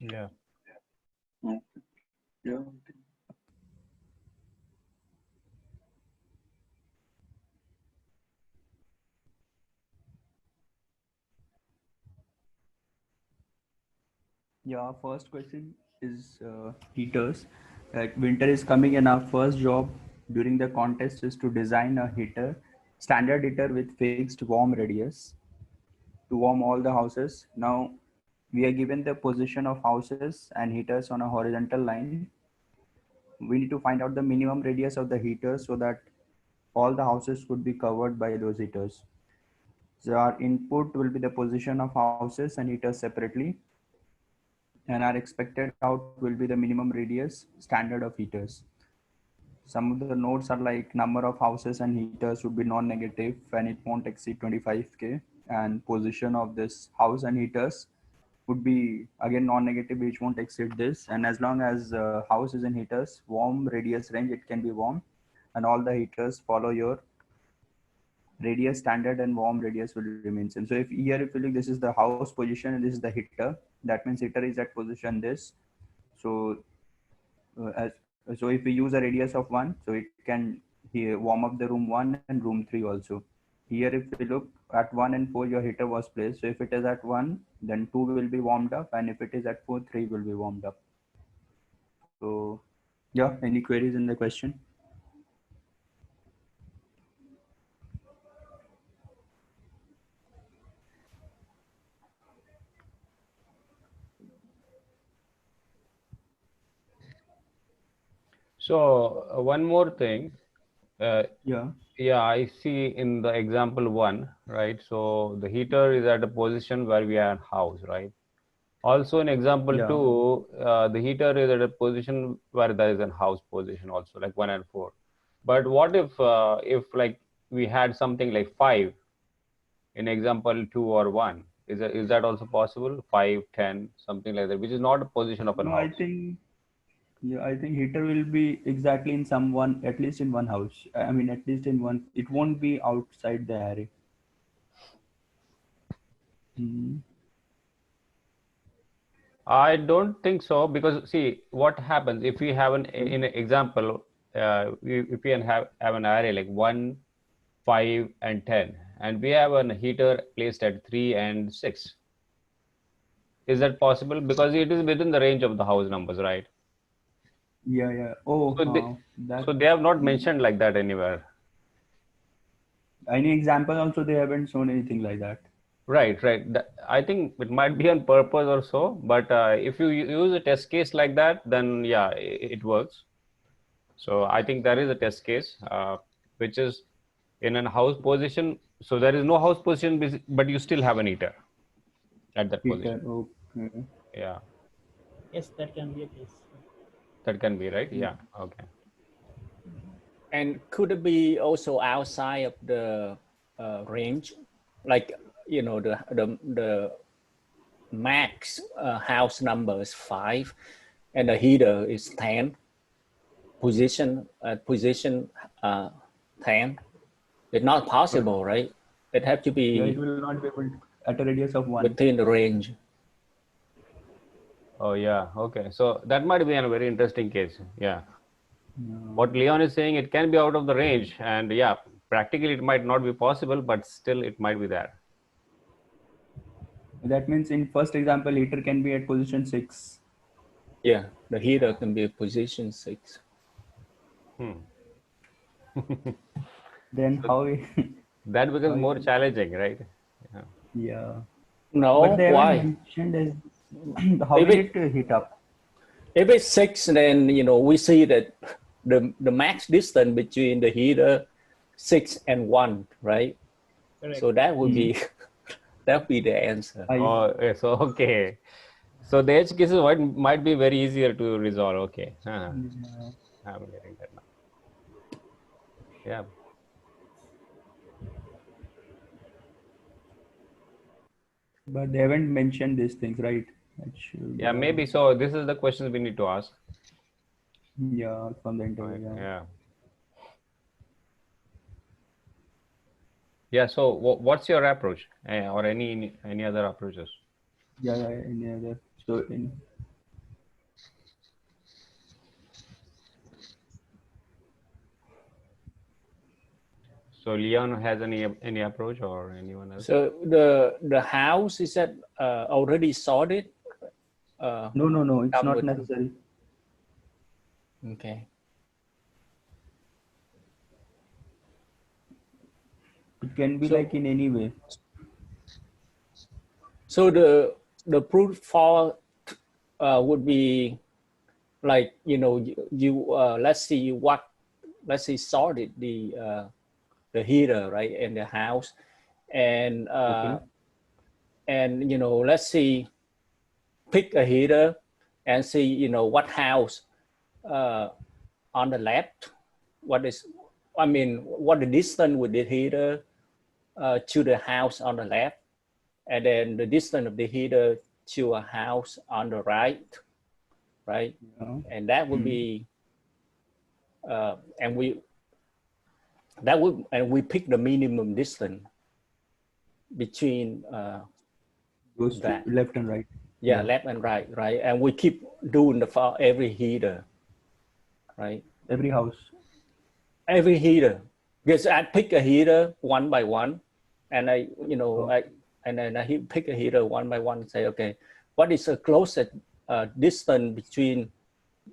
Yeah. Okay. Yeah. Yeah, first question is heaters. Like winter is coming, and our first job during the contest is to design a heater, standard heater with fixed warm radius to warm all the houses. Now we are given the position of houses and heaters on a horizontal line. We need to find out the minimum radius of the heater so that all the houses could be covered by those heaters. So our input will be the position of houses and heaters separately, and our expected out will be the minimum radius standard of heaters. Some of the nodes are like number of houses and heaters would be non-negative and it won't exceed 25K, and position of this house and heaters would be again non-negative, which won't exceed this. And as long as house is in heaters warm radius range, it can be warm, and all the heaters follow your radius standard, and warm radius will remain same. So if here, if you look, this is the house position and this is the heater, that means heater is at position this. So so if we use a radius of 1, so it can here warm up the room 1 and room 3 also. Here if we look at 1 and 4, your heater was placed. So if it is at 1, then 2 will be warmed up, and if it is at 4, 3 will be warmed up. So yeah, any queries in the question? So one more thing. Yeah. Yeah, I see in the example 1, right? So the heater is at a position where we are in house, right? Also in example Yeah. 2, the heater is at a position where there is a house position also, like 1 and 4. But what if like we had something like 5 in example 2 or 1? Is that also possible? 5, 10, something like that, which is not a position of a No, I house. think, yeah, I think heater will be exactly in some one, at least in one house. I mean, at least in one. It won't be outside the array. Mhm. I don't think so, because see what happens if we have an in an example, if we have an array like 1, 5, and 10, and we have a heater placed at 3 and 6. Is that possible? Because it is within the range of the house numbers, right? Yeah, yeah. Oh, So they, that. so they have not mentioned like that anywhere. Any example also, they haven't shown anything like that. Right, right. I think it might be on purpose or so, but if you use a test case like that, then yeah, it works. So I think there is a test case, which is in a house position. So there is no house position, but you still have an heater at that Heater. position. Okay. Yeah, Yes, that can be a case. that can be right. Yeah, okay. And could it be also outside of the range, like the max house number is 5, and the heater is 10. Position 10. It's not possible, right? It have to Yeah, it be will not be able to, at a radius of 1. within the range. Oh yeah, okay. So that might be a very interesting case. Yeah. What Leon is saying, it can be out of the range, and yeah, practically it might not be possible, but still it might be there. That means in first example, heater can be at position 6. Yeah, the heater can be position 6. Then So how we, that how becomes we more can, challenging, right? Yeah. yeah. But No, they haven't why? mentioned as how If we need it to heat up. if it's 6, then we see that the max distance between the heater 6 and 1, right? Correct. So that would be that would be the answer. Oh, so okay. So the edge cases might be very easier to resolve. Okay. Yeah. I'm getting that now. Yeah. But they haven't mentioned these things, right? That should, Yeah, maybe so. This is the questions we need to ask. yeah, from the interview. Right. Yeah. Yeah. Yeah. So what's your approach, or any other approaches? Yeah, yeah, any other. So in So Leon has any approach or anyone else? So the house is that already sorted. no, it's Come not with necessary. okay. It can be So like in any way. so the brute force would be like you let's see what let's say sorted the heater right in the house and Okay. let's see pick a heater and see what house uh, on the left what is I mean what the distance with the heater to the house on the left and then the distance of the heater to a house on the right Yeah. and that would Hmm. be and we pick the minimum distance between Goes to that left and right. yeah left and right and we keep doing the for every heater right Every house. every heater because I pick a heater one by one and Oh, and then I pick a heater one by one and say okay what is the closest distance between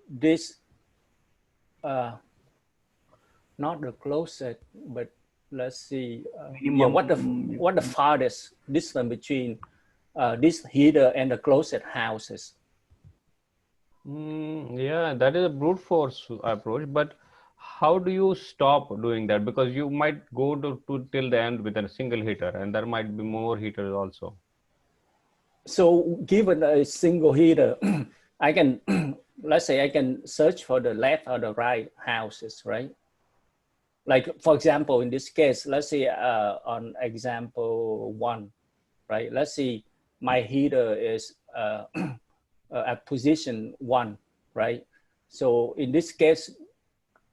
this not the closest but let's see yeah minimum. what the farthest distance between this heater and the closest houses. Yeah, that is a brute force approach, but how do you stop doing that? Because you might go to till the end with a single heater, and there might be more heaters also. So given a single heater, I can, let's say I can search for the left or the right houses, right? Like for example, in this case, let's say on example one, right? Let's see my heater is at position one, right? So in this case,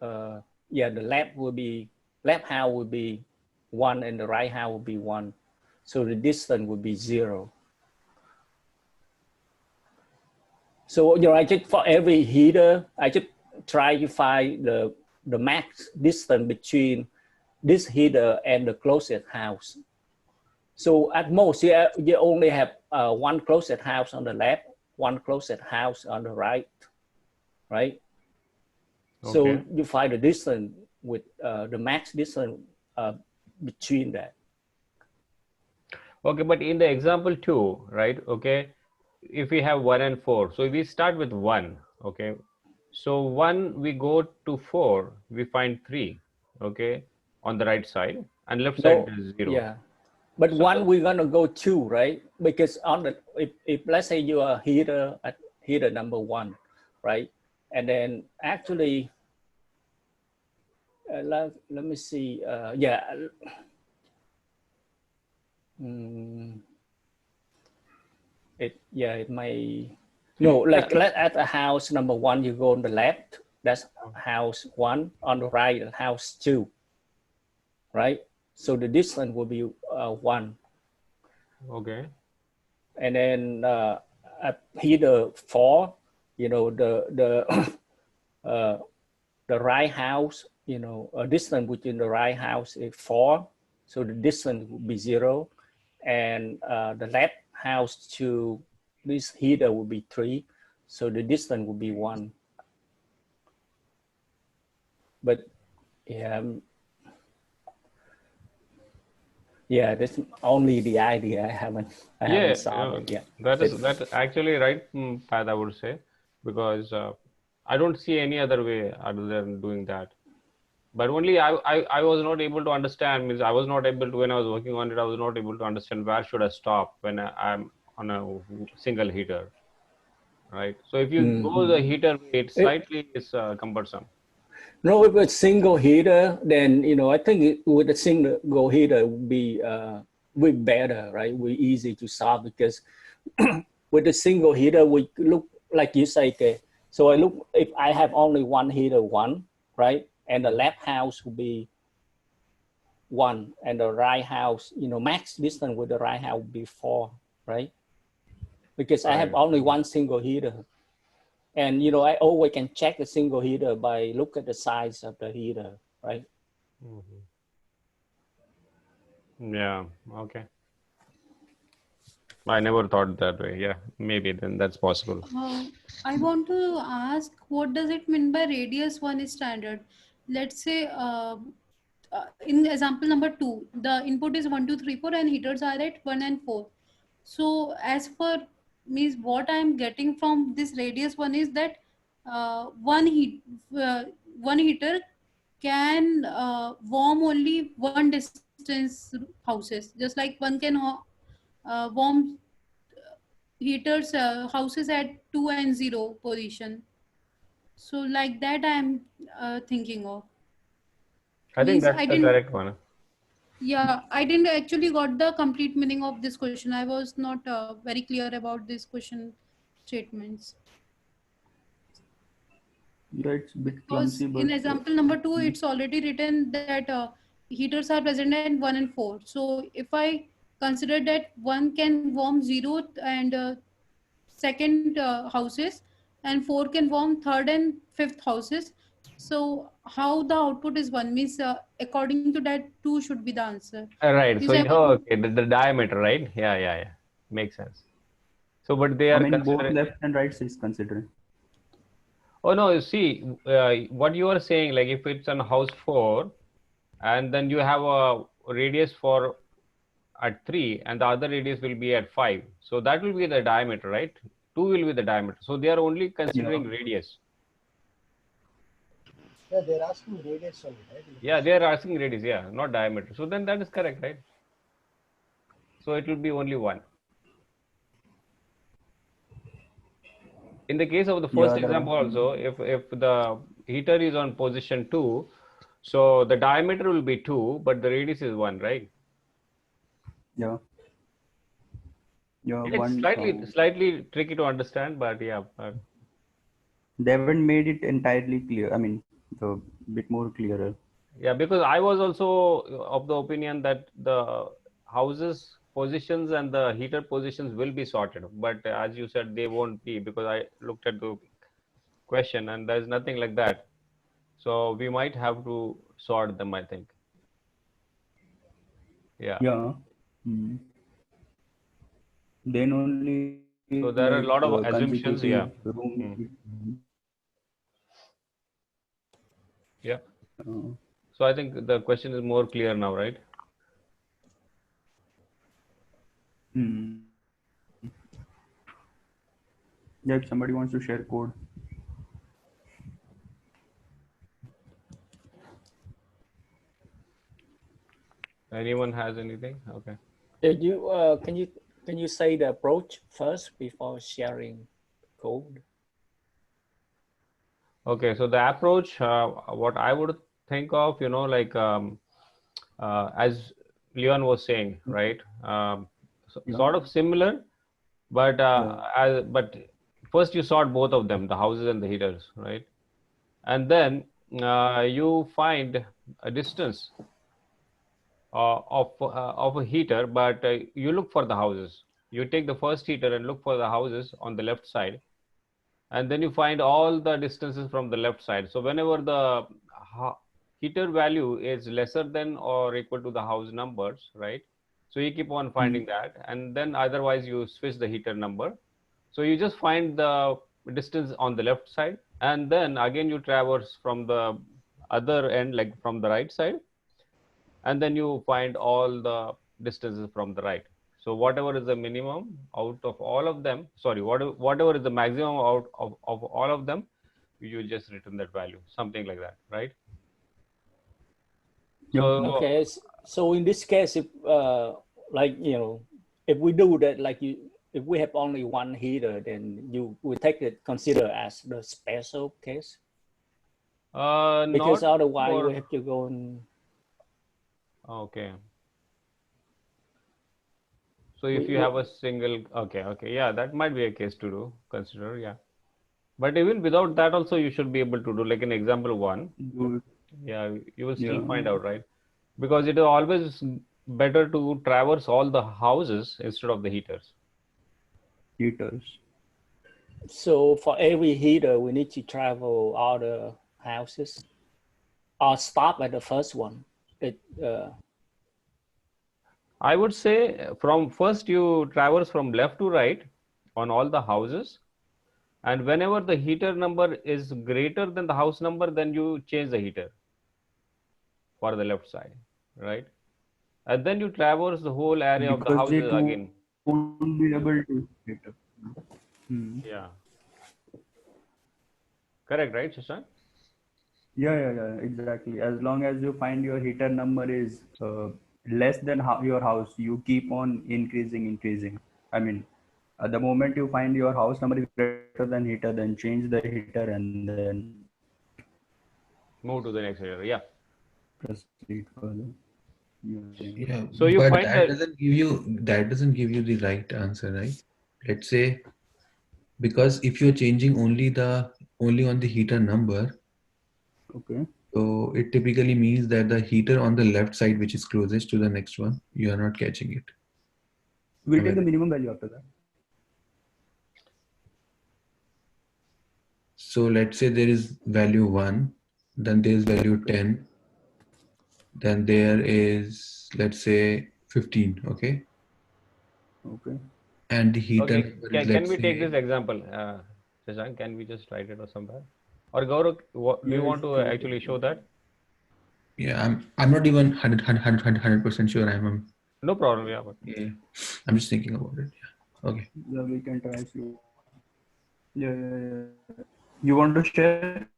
yeah, the left house will be one and the right house will be one. So the distance would be 0. So I just for every heater, I just try to find the max distance between this heater and the closest house. So at most, you only have one closest house on the left, one closest house on the right, right? So Okay. you find the distance with the max distance uh, between that. Okay, but in the example two, right? Okay, if we have 1 and 4, so we start with 1. Okay, so 1 we go to 4, we find 3. Okay, on the right side, and left side No, is 0. yeah. But So one we're gonna go two, right? Because on the if let's say you are heater at heater number one, right? And then actually, let me see. Yeah, it may no yeah, like let at a house number one you go on the left. That's house one. On the right, house two, right? So the distance will be one. okay. And then at heater four, the the right house, a distance between the right house is 4, so the distance would be 0, and the left house to this heater would be 3, so the distance would be 1. But yeah, yeah, that's only the idea. I haven't Yeah, solved it yet. that is actually right path, I would say, because I don't see any other way other than doing that. But only I was not able to understand, means I was not able to, when I was working on it, I was not able to understand where should I stop when I'm on a single heater, right? So if you go the heater way, it It, slightly is cumbersome. no, if it's single heater, then I think with a single heater would be better, right? Would be easy to solve because with a single heater, we look like you say, okay. So I look if I have only one heater, one, right, and the left house will be one, and the right house, max distance with the right house will be 4, right? because I have Right. only one single heater. And, you know, I always can check the single heater by look at the size of the heater, right? Yeah. Okay. I never thought that way. Yeah, maybe then that's possible. I want to ask, what does it mean by radius 1 is standard? Let's say in example number 2, the input is 1, 2, 3, 4 and heaters are at 1 and 4. So as per means what I am getting from this radius 1 is that one uh, one heater can warm only one distance houses, just like one can warm heaters houses at 2 and 0 position. So like that I'm thinking of. I think Means that's I the didn't, correct one. yeah, I didn't actually got the complete meaning of this question. I was not very clear about this question statements. Yeah, it's a bit Because clumsy, in but example number 2, it's already written that heaters are present at 1 and 4. So if I consider that one can warm 0 and second houses and 4 can warm third and fifth houses, so how the output is 1 means according to that 2 should be the answer. Right. Means So I you was, okay, the diameter, right? Yeah, yeah, yeah. Makes sense. So, but they I are mean, both considering. left and right is considering. Oh no, you see, what you are saying, like if it's on house 4, and then you have a radius for at 3, and the other radius will be at 5. So that will be the diameter, right? 2 will be the diameter. So they are only considering radius. Yeah, they're asking radius only, right? Yeah, they are asking radius, yeah, not diameter. So then that is correct, right? So it will be only 1. In the case of the first Yeah, example also, if the heater is on position 2, so the diameter will be 2, but the radius is 1, right? yeah, yeah. It's One. slightly tricky to understand, but yeah. They haven't made it entirely clear. I mean, the bit more clearer. Yeah, because I was also of the opinion that the houses positions and the heater positions will be sorted, but as you said, they won't be, because I looked at the question and there's nothing like that. So we might have to sort them, I think. Yeah. Yeah. Then only. So there are a lot of consecutive assumptions, yeah. room. Yeah. So I think the question is more clear now, right? Yeah, if somebody wants to share code. Anyone has anything? Okay. Did you can you say the approach first before sharing code? Okay, so the approach, what I would think of, like as Leon was saying, right? Sort of similar, but but first you sort both of them, the houses and the heaters, right? And then you find a distance of a heater, but you look for the houses. You take the first heater and look for the houses on the left side, and then you find all the distances from the left side. So whenever the heater value is lesser than or equal to the house numbers, right? So you keep on finding that, and then otherwise you switch the heater number. So you just find the distance on the left side, and then again you traverse from the other end, like from the right side, and then you find all the distances from the right. So whatever is the minimum out of all of them, sorry, whatever is the maximum out of all of them, you just return that value, something like that, right? Yep. So Okay, so in this case, if like if we do that, like if we have only one heater, then you will take it consider as the special case. Because otherwise we have to go and. Okay. So if you have a single, okay, yeah, that might be a case to do, consider, yeah. But even without that also, you should be able to do, like in example 1. Yeah, you will still find out, right? Because it is always better to traverse all the houses instead of the heaters. heaters. So for every heater, we need to travel all the houses or stop at the first one. I would say from first you traverse from left to right on all the houses, and whenever the heater number is greater than the house number, then you change the heater for the left side, right? And then you traverse the whole area of the Because houses it again. won't be able to heater. Yeah. Correct, right, Shashank? Yeah, exactly. As long as you find your heater number is less than your house, you keep on increasing. I mean, at the moment you find your house number is greater than heater, then change the heater and then Move to the next area. Yeah. proceed further. Using. Yeah, So you but find that that. doesn't give you the right answer, right? Let's say, because if you're changing only on the heater number, Okay. so it typically means that the heater on the left side, which is closest to the next one, you are not catching it. We'll Am I take the right? minimum value after that. So let's say there is value 1, then there is value 10, then there is, let's say, 15, okay? Okay. And the heater Okay. number is, Can let's we take say, this example, Shashank? Can we just write it or somewhere? Or Gaurav, do you Yes, want to sure. actually show that? yeah, I'm not even 100% sure No problem. Yeah. But yeah, I'm just thinking about it. Yeah. Okay. Yeah, we can try to. Yeah. You want to share?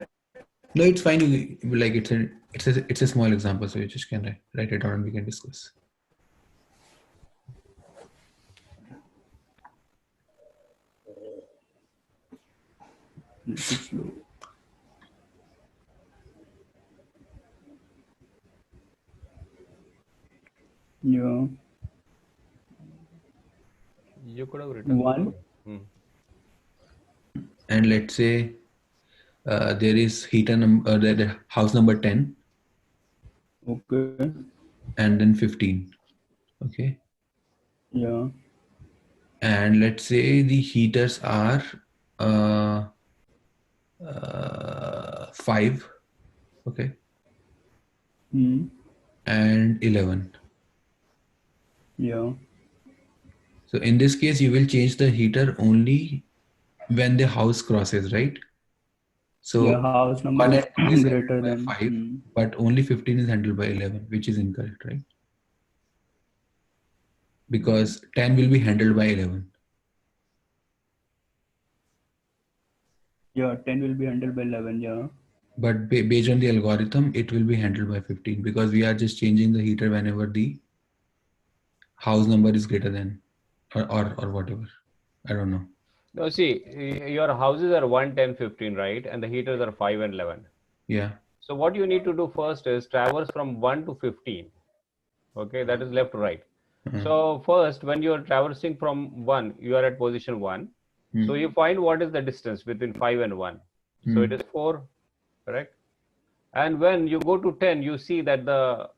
No, it's fine. Like it's a small example, so you just can write it down and we can discuss. It's slow. Yeah. you could have written 1. And let's say there is heater number, the house number 10, Okay. and then 15. Okay. Yeah. And let's say the heaters are 5, okay, and 11. Yeah. So in this case, you will change the heater only when the house crosses, right? So Yeah, house number 1 is and 2 is greater handled by than 5, but only 15 is handled by 11, which is incorrect, right? Because 10 will be handled by 11. Yeah, 10 will be handled by 11. Yeah. But based on the algorithm, it will be handled by 15 because we are just changing the heater whenever the house number is greater than or whatever. I don't know. no, see, your houses are 1, 10, 15, right? And the heaters are 5 and 11. Yeah. So what you need to do first is traverse from 1 to 15. Okay, that is left to right. So first, when you are traversing from 1, you are at position 1. So you find what is the distance between 5 and 1. So it is 4, correct? And when you go to 10, you see that the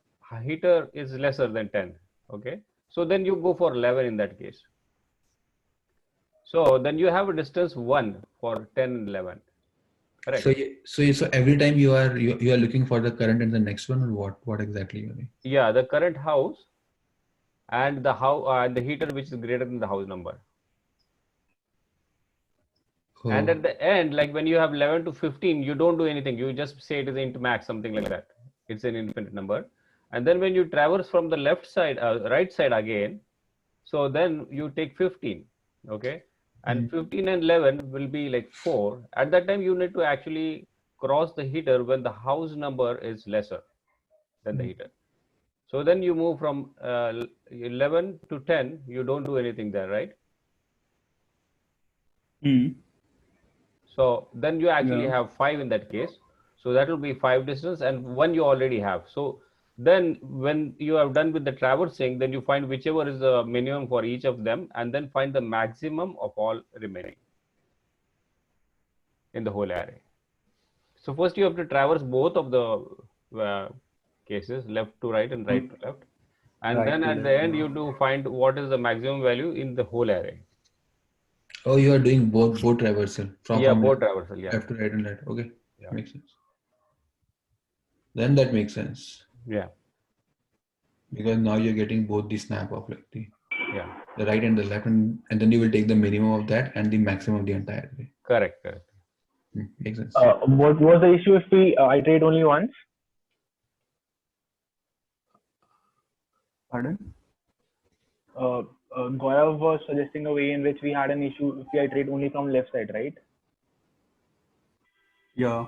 heater is lesser than 10. Okay, so then you go for 11 in that case. So then you have a distance 1 for 10 and 11. Correct. So every time you are looking for the current in the next one, or what exactly you mean? Yeah, the current house and the heater which is greater than the house number. Oh. And at the end, like when you have 11 to 15, you don't do anything. You just say it is int max, something like that. It's an infinite number. And then when you traverse from the left side, right side again, so then you take 15, okay? And 15 and 11 will be like 4. At that time, you need to actually cross the heater when the house number is lesser than the heater. So then you move from 11 to 10, you don't do anything there, right? So then you actually have 5 in that case. So that will be 5 distance and 1 you already have. So then when you have done with the traversing, then you find whichever is the minimum for each of them and then find the maximum of all remaining in the whole array. So first you have to traverse both of the cases, left to right and right to left. And Right then to at left, the end, you do find what is the maximum value in the whole array. Oh, you are doing both traversal Yeah, from both traversal. Yeah, left to right and right. Okay, yeah, makes sense. Then that makes sense yeah, because now you're getting both the snap of like yeah. the right and the left, and then you will take the minimum of that and the maximum of the entire way. Correct, correct. Makes sense. What was the issue if we iterate only once? Pardon? Gaurav was suggesting a way in which we had an issue if we iterate only from left side, right? Yeah.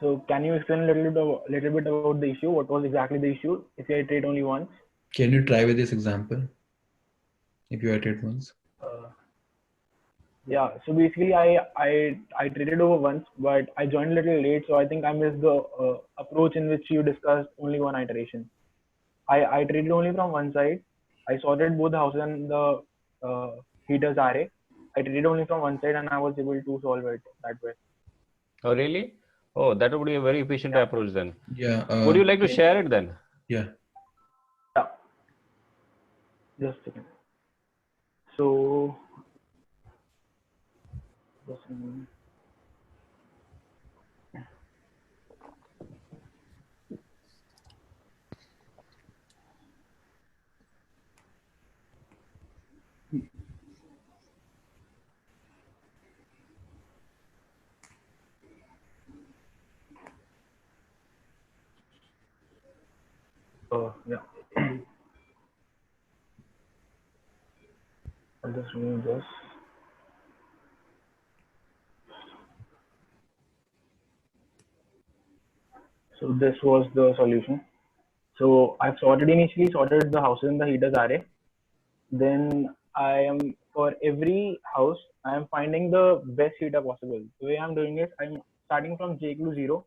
So can you explain a little bit about the issue? What was exactly the issue if we iterate only once? Can you try with this example? If you iterate once. Yeah. So basically, I traded over once, but I joined a little late, so I think I missed the approach in which you discussed only one iteration. I traded only from one side. I sorted both the houses and the heaters array. I traded only from one side, and I was able to solve it that way. Oh, really? Oh, that would be a very efficient approach then. Yeah. Would you like to share it then? Yeah. Yeah. Just a second. So. Just a moment. Yeah. I'll just remove this. So this was the solution. So I've initially sorted the houses in the heaters array. Then I am, for every house, I am finding the best heater possible. The way I'm doing it, I'm starting from j equals 0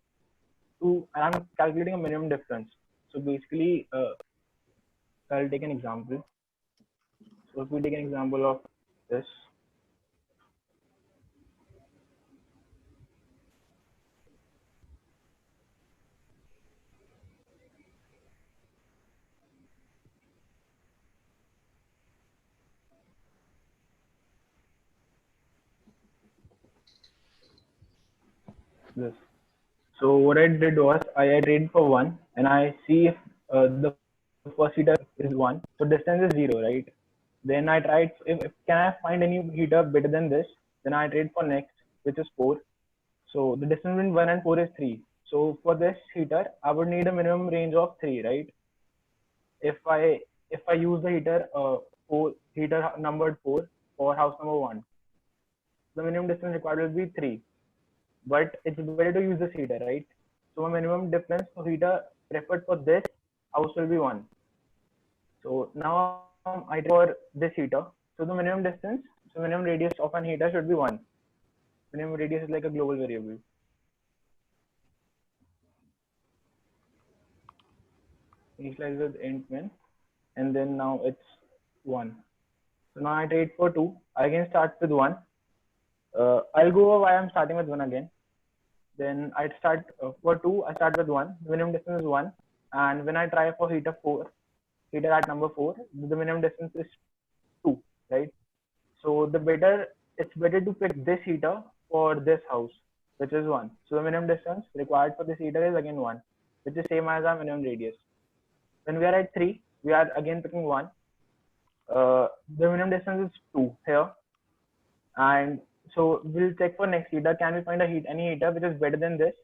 to, and I'm calculating a minimum difference. So basically, I'll take an example. So if we take an example of this. This. So what I did was I iterated for 1 and I see if the first heater is 1. So distance is 0, right? Then I tried if can I find any heater better than this? Then I tried for next, which is 4. So the distance between 1 and 4 is 3. So for this heater, I would need a minimum range of 3, right? If I use the heater numbered 4 for house number 1, the minimum distance required will be 3. But it's better to use this heater, right? So my minimum difference for heater preferred for this house will be 1. So now I for this heater. So the minimum distance, so minimum radius of an heater should be 1. Minimum radius is like a global variable. Initialize with int min, and then now it's 1. So now I iterate for 2. I again start with 1. I'll go over why I'm starting with 1 again. Then I start for 2. I start with 1. The minimum distance is 1. And when I try for heater at number 4, the minimum distance is 2, right? So it's better to pick this heater for this house, which is 1. So the minimum distance required for this heater is again 1, which is same as our minimum radius. When we are at 3, we are again picking 1. The minimum distance is 2 here. And so we'll check for next heater. Can we find any heater which is better than this,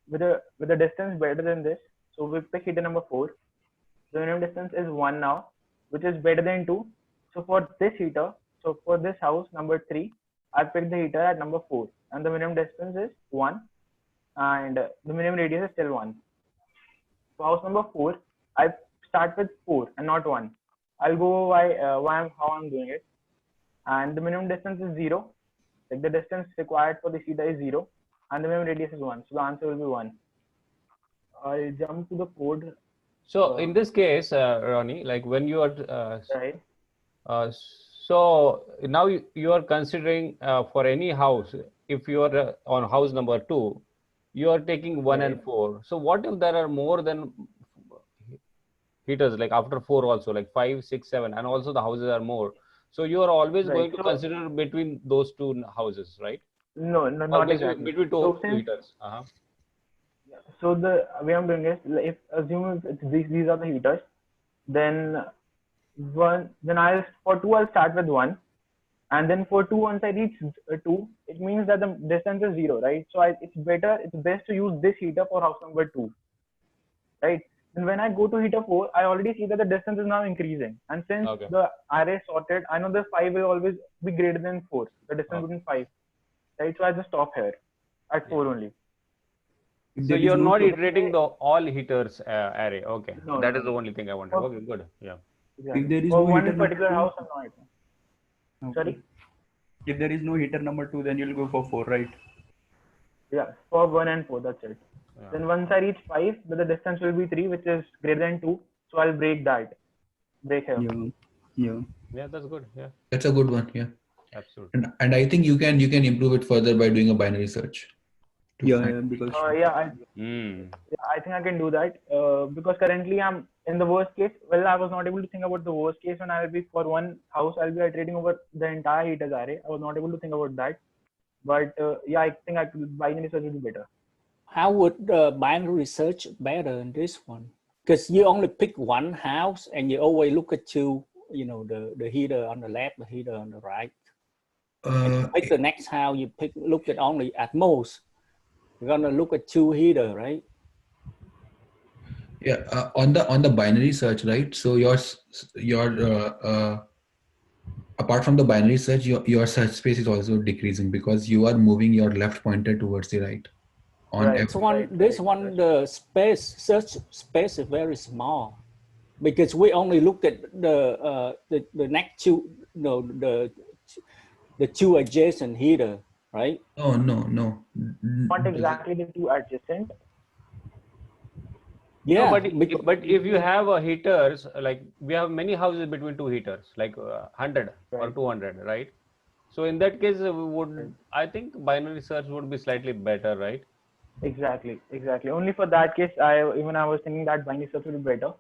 with a distance better than this? So we pick heater number 4. The minimum distance is 1 now, which is better than 2. So for this heater, so for this house number 3, I picked the heater at number 4, and the minimum distance is 1, and the minimum radius is still 1. For house number 4, I start with 4 and not 1. I'll go how I'm doing it. And the minimum distance is 0. Like the distance required for the heater is 0, and the minimum radius is 1. So the answer will be 1. I'll jump to the code. So in this case, Ronnie, like when you are, Right. so now you are considering for any house, if you are on house number 2, you are taking 1 and 4. So what if there are more than heaters, like after 4 also, like 5, 6, 7, and also the houses are more? So you are always Right, going to so- consider between those two houses, right? No, not Always exactly. between two So since heaters. Uh-huh. So the way I'm doing is, if assume if it's these are the heaters, then I'll for two I'll start with one, and then for two once I reach two, it means that the distance is zero, right? So it's best to use this heater for house number two, right? And when I go to heater four, I already see that the distance is now increasing, and since Okay. the array is sorted, I know the five will always be greater than four, the distance Okay. between five, right? So I just stop here at four only. If So there is you're no not heater- iterating the all heaters array. Okay. No, That no, is the no. only thing I wanted. Okay. Okay, good. Yeah. Exactly. there is For no one heater particular number house, two- I'm not. Okay. Sorry? If there is no heater number two, then you'll go for four, right? Yeah, for one and four, that's it. Yeah. Then once I reach five, then the distance will be three, which is greater than two. So I'll break here. Yeah. Yeah. Yeah, that's good. Yeah, That's a good one. Yeah. absolutely. And I think you can improve it further by doing a binary search. to Yeah, find- yeah, because I think I can do that because currently I'm in the worst case. Well, I was not able to think about the worst case when I'll be for one house, I'll be iterating over the entire heaters array. I was not able to think about that. But I think binary search would be better. How would binary search better in this one? Because you only pick one house and you always look at two, the heater on the left, the heater on the right. Pick the next house, you look at only at most. You're gonna look at two heater, right? Yeah, on the binary search, right? So your apart from the binary search, your search space is also decreasing because you are moving your left pointer towards the right. On Right. This one, the search space is very small because we only look at the next two, the two adjacent heater, right? No. Not exactly the two adjacent. Yeah, No, but if you have heaters, like we have many houses between two heaters, like 100 or Right. 200, right? So in that case, I think binary search would be slightly better, right? Exactly. Only for that case, I was thinking that binary search would be better.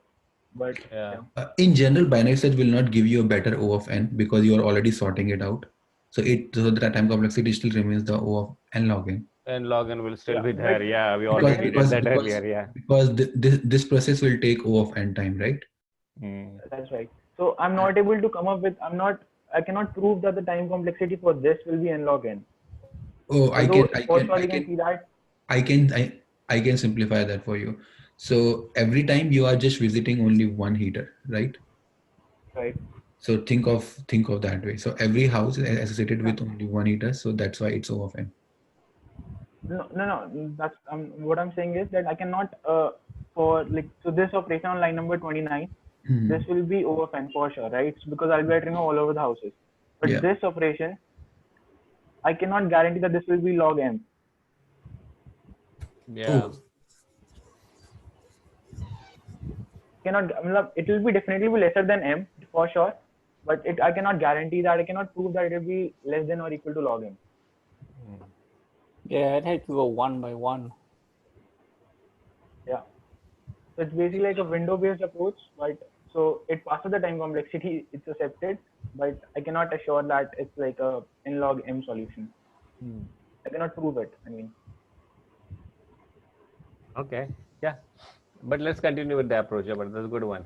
But Yeah. In general, binary search will not give you a better O of n because you are already sorting it out. So the time complexity still remains the O of n log n. And login will still Yeah, be there. but- Yeah, we already did that earlier. Yeah. Because this process will take O of n time, right? that's right. So I'm not able to come up with. I cannot prove that the time complexity for this will be n log n. Oh, Although for sure you can see that. I can simplify that for you. So every time you are just visiting only one heater, right? Right. So think of that way. So every house is associated with only one heater, so that's why it's O of n. No. That's what I'm saying is that I cannot so this operation on line number 29. Mhm. This will be O of n for sure, right? Because I'll be iterating all over the houses. But Yeah. this operation, I cannot guarantee that this will be log m. Yeah. Oh. It will be definitely be lesser than m for sure, but I cannot guarantee that. I cannot prove that it will be less than or equal to log m. Yeah, it had to go one by one. Yeah. So it's basically like a window-based approach, but so it passes the time complexity, it's accepted, but I cannot assure that it's like a n log m solution. I cannot prove it. Okay. Yeah. But let's continue with the approach. Yeah, but that's a good one.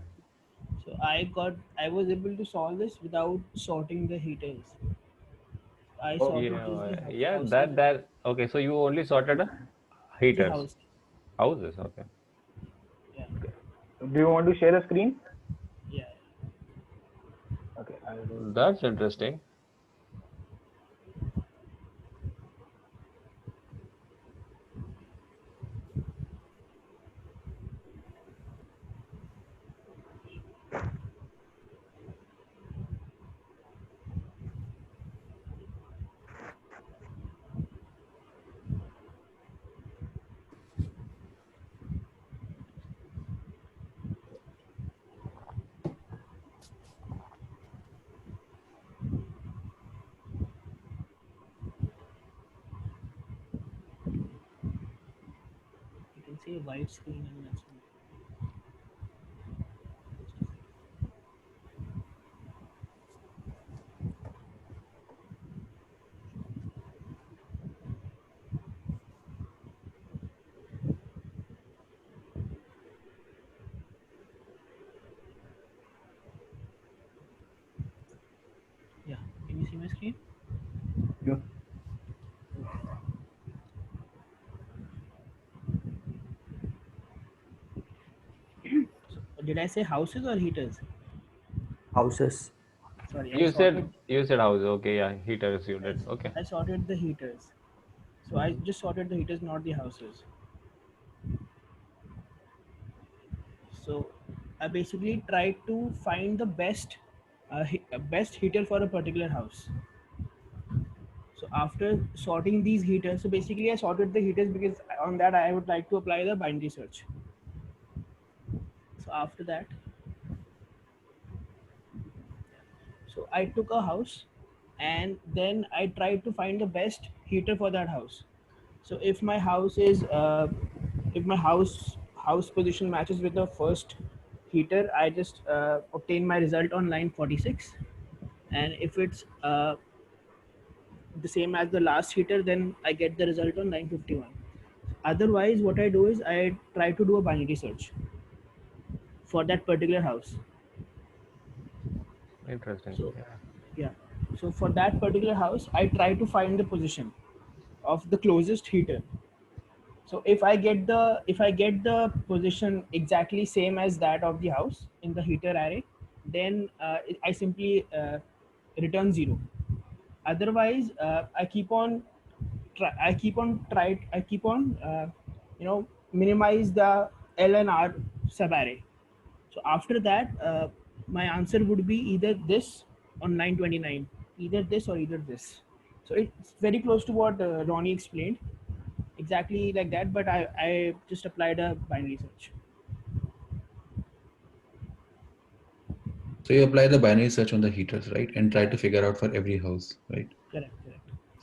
So I was able to solve this without sorting the heaters. I Oh. sorted Yeah. just the Yeah. houses, That. Okay. So you only sorted the heaters, house. houses. Okay. Yeah. Do you want to share the screen? Yeah. Okay. I'll do. That's interesting. You can see a white screen and that's all. my screen? Yeah. So, did I say houses or heaters? Houses. Sorry, You said house. Okay, yeah, heaters you did. Okay. I sorted the heaters. So I just sorted the heaters, not the houses. So I basically tried to find the best heater for a particular house. So after sorting these heaters, so basically I sorted the heaters because on that I would like to apply the binary search. So after that, so I took a house and then I tried to find the best heater for that house. So if my house is if my house position matches with the first heater, I just obtain my result on line 46. And if it's the same as the last heater, then I get the result on line 51. Otherwise, what I do is I try to do a binary search for that particular house. Interesting. So Yeah. yeah, so for that particular house, I try to find the position of the closest heater. So if I get the position exactly same as that of the house in the heater array, then I simply return 0. Otherwise, I keep on minimize the L and R subarray. So after that, my answer would be either this on 929, either this or either this. So it's very close to what Ronnie explained, exactly like that. But I just applied a binary search. So you apply the binary search on the heaters, right? And try to figure out for every house, right? Correct.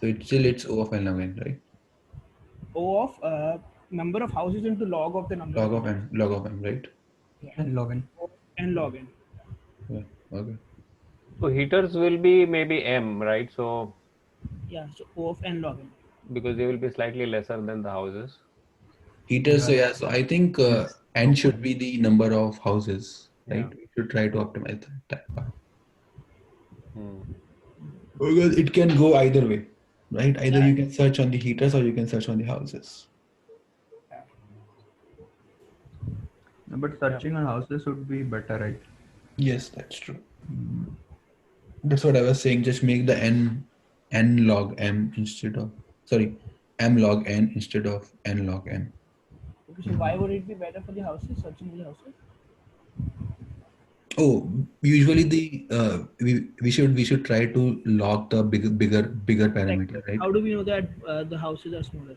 So it's O of n log n, right? O of number of houses into log of the number Log of of m, right? And log n. and log n. Yeah. Okay. So heaters will be maybe M, right? So Yeah, so O of n log n. because they will be slightly lesser than the houses. Heaters, so yeah, so I think n should be the number of houses, right? Yeah. We should try to optimize that part. Hmm. Because it can go either way, right? Either you can search on the heaters or you can search on the houses. But searching on houses would be better, right? Yes, that's true. That's what I was saying. Just make the n log m instead of, sorry, m log n instead of n log m. Okay, so why would it be better for the houses, searching for the houses? Oh, usually the we should try to log the bigger parameter, right? How do we know that the houses are smaller?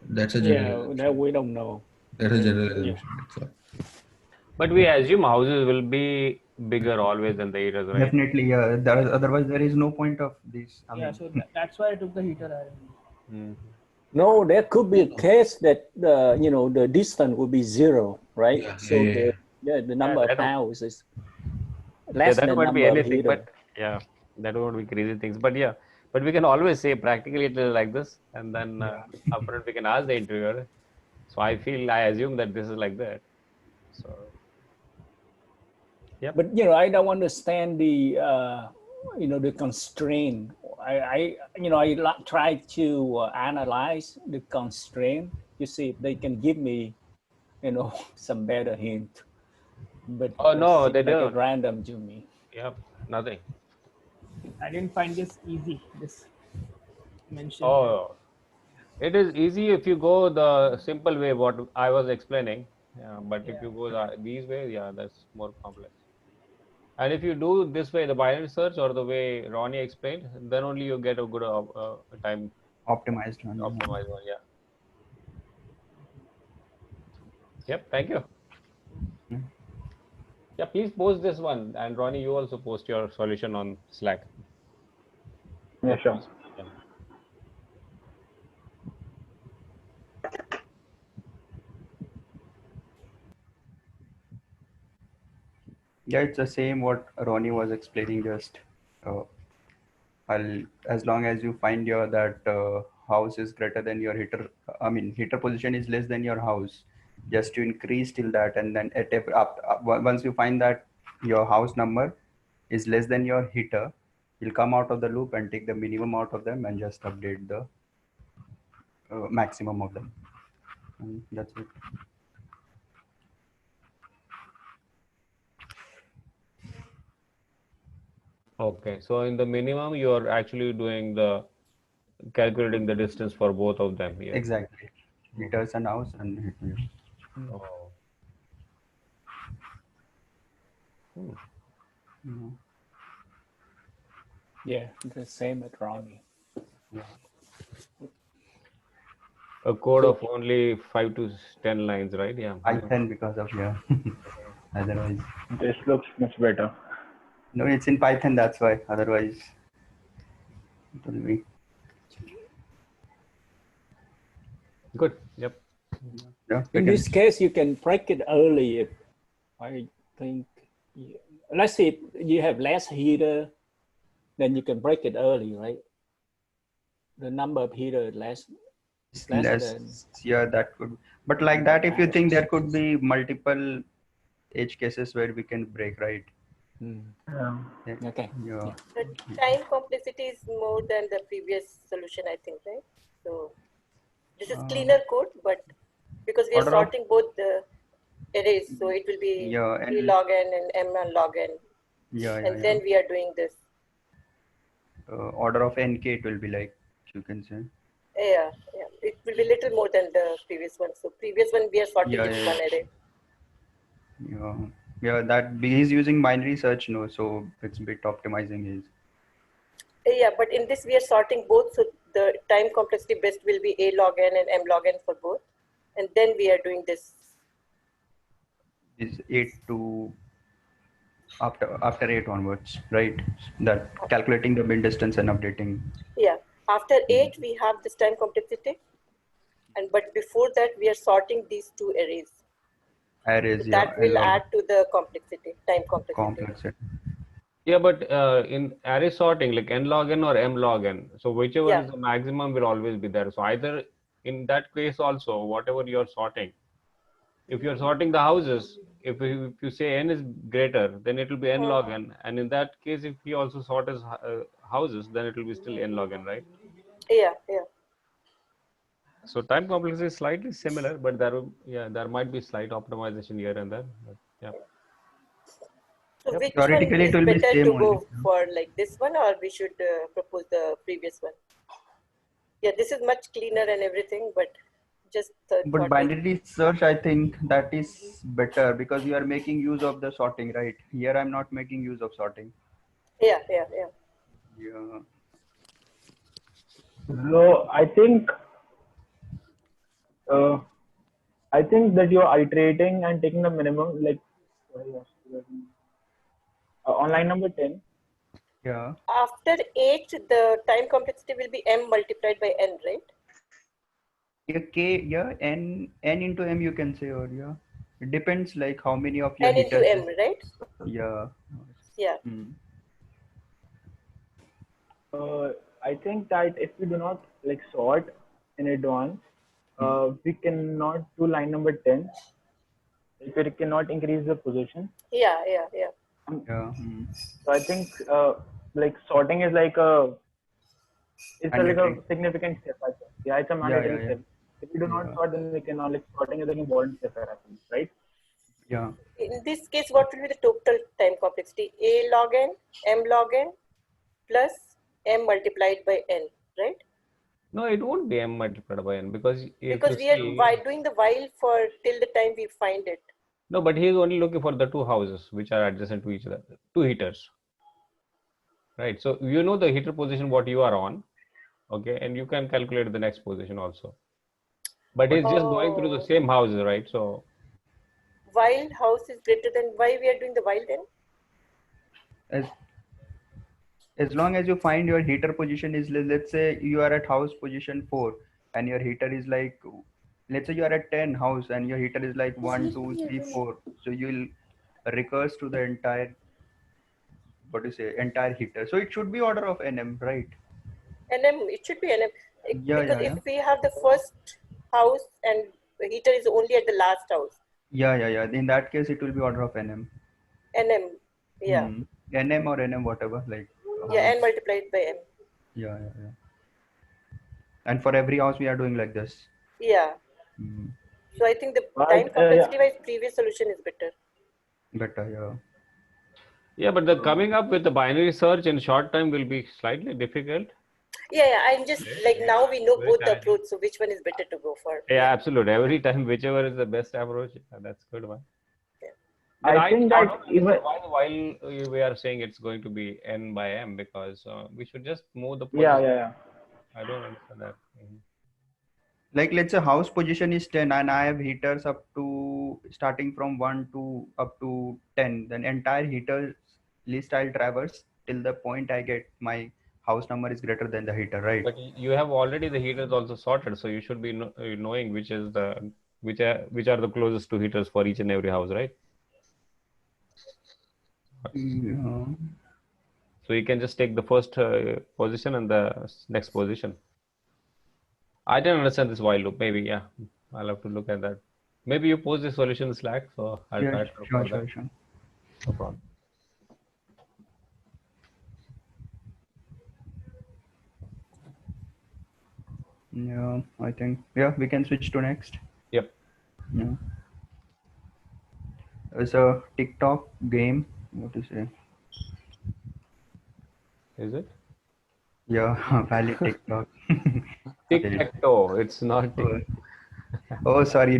That's a general. Yeah, that we don't know. That's a general Yeah. assumption. That's all. But we assume houses will be bigger always than the heaters, right? Definitely, yeah. Otherwise, there is no point of this. I Yeah, mean, so that's why I took the heater array. Hmm. No, there could be a case that the distance would be 0, right? Yeah, So yeah. the number that of houses Yeah, less that than might be number of anything, heater. but yeah, that would be crazy things. But yeah, but we can always say practically it is like this, and then upfront we can ask the interviewer. So I assume that this is like that. So yep. But I don't understand the the constraint. I try to analyze the constraint to see if they can give me some better hint. But Oh, no, seems they like a don't. random to me. Yep, nothing. I didn't find this easy. This mention. Oh, it is easy if you go the simple way, what I was explaining. Yeah, but if you go these way, yeah, that's more complex. And if you do this way, the binary search or the way Ronnie explained, then only you get a good time optimized one. optimized one. Yeah. Yep. Thank you. Yeah, please post this one, and Ronnie, you also post your solution on Slack. Yeah, sure. Yeah. Yeah, it's the same what Ronnie was explaining just. As long as you find that house is greater than your heater, heater position is less than your house, just to increase till that, and then once you find that your house number is less than your heater, You'll come out of the loop and take the minimum out of them and just update the maximum of them. And that's it. Okay, so in the minimum, you are actually doing the calculating the distance for both of them here. Exactly. Heaters and house and Oh. Yeah, the same at Ronnie. A code of only 5 to 10 lines, right? Yeah. Python because of otherwise. This looks much better. No, it's in Python, that's why. Otherwise, it will be. Good. Yep. Yeah, In this case, you can break it early. If I think, let's say you have less heater, then you can break it early, right? The number of heater less. Yeah, that could. But like that, if you think there could be multiple edge cases where we can break, right? Yeah. Okay. Yeah. The time complexity is more than the previous solution, I think, right? So this is cleaner code, but because we are Order of- sorting both the arrays, so it will be and- A log n and M log n. And then we are doing this. Order of NK, it will be like, you can say. Yeah. It will be little more than the previous one. So previous one, we are sorting Yeah, with yeah. one array. Yeah, that he's using binary search, no, so it's a bit optimizing his. Yeah, but in this we are sorting both, so the time complexity best will be A log n and M log n for both. And then we are doing this. Is 8 to after 8 onwards, right? That calculating the bin distance and updating. Yeah, after 8 we have this time complexity, but before that we are sorting these two arrays. Arrays, That will add to the complexity, time complexity. Yeah, but in array sorting, like n log n or m log n, so whichever is the maximum will always be there. So either in that case also, whatever you're sorting, if you're sorting the houses, if you say n is greater, then it will be n log n. And in that case, if he also sort his houses, then it will be still n log n, right? Yeah. So time complexity is slightly similar, but there might be slight optimization here and there. But, yeah. So which one Theoretically, is it will be better same to only. go for, like this one, or we should propose the previous one? Yeah, this is much cleaner and everything, but just But binary search, I think that is better because you are making use of the sorting, right? Here I'm not making use of sorting. Yeah. Yeah. So I think that you're iterating and taking the minimum, like on line number 10. Yeah. After 8, the time complexity will be m multiplied by n, right? N into M you can say, or it depends like how many of your n into heaters. m, right? Yeah. I think that if we do not like sort in advance, we cannot do line number 10. If we cannot increase the position. Yeah. So I think like sorting is like a significant step. I think. Yeah, it's a mandatory step. If we do not sort, then we cannot, like, sorting is an important step, right? Yeah. In this case, what will be the total time complexity? A log n, m log n, plus m multiplied by n, right? No, it won't be m multiplied by n because we are doing the while for till the time we find it. No, but he is only looking for the two houses which are adjacent to each other, two heaters. Right. So you know the heater position what you are on, okay, and you can calculate the next position also. But he's just going through the same houses, right? So while house is greater than, why we are doing the while then? As long as you find your heater position is, let's say you are at house position 4 and your heater is like, let's say you are at 10 house and your heater is like 1, 2, 3, 4. So you will recurse to the entire, entire heater. So it should be order of NM, right? NM, it should be NM. Because if we have the first house and the heater is only at the last house. Yeah. In that case, it will be order of NM. NM, yeah. NM or NM, whatever, like. Yeah, house. n multiplied by m. Yeah, yeah, yeah. And for every house we are doing like this. Yeah. Mm, So I think the Right, time complexity wise previous solution is better. better, yeah. Yeah, but the coming up with the binary search in short time will be slightly difficult. Yeah, I'm just like now we know Very both the challenging. approach, so which one is better to go for? Yeah, absolutely. Every time, whichever is the best approach, that's good one. But I think that don't even understand while we are saying it's going to be n by m, because we should just move the yeah, position. yeah. I don't understand that. Like let's say house position is 10 and I have heaters up to starting from 1 to up to 10. Then entire heater list I'll traverse till the point I get my house number is greater than the heater, right? But you have already the heaters also sorted, so you should be knowing which is the which are the closest to heaters for each and every house, right? Yeah. So you can just take the first position and the next position. I didn't understand this while loop. Maybe, yeah, I'll have to look at that. Maybe you post the solution in Slack, so I'll try to look for that. Sure. No problem. Yeah, I think, yeah, we can switch to next. Yep. Yeah. It's a TikTok game. What to say? Is it? Yeah, valid TikTok. Tic-tac-toe. It's not tic. Oh, sorry.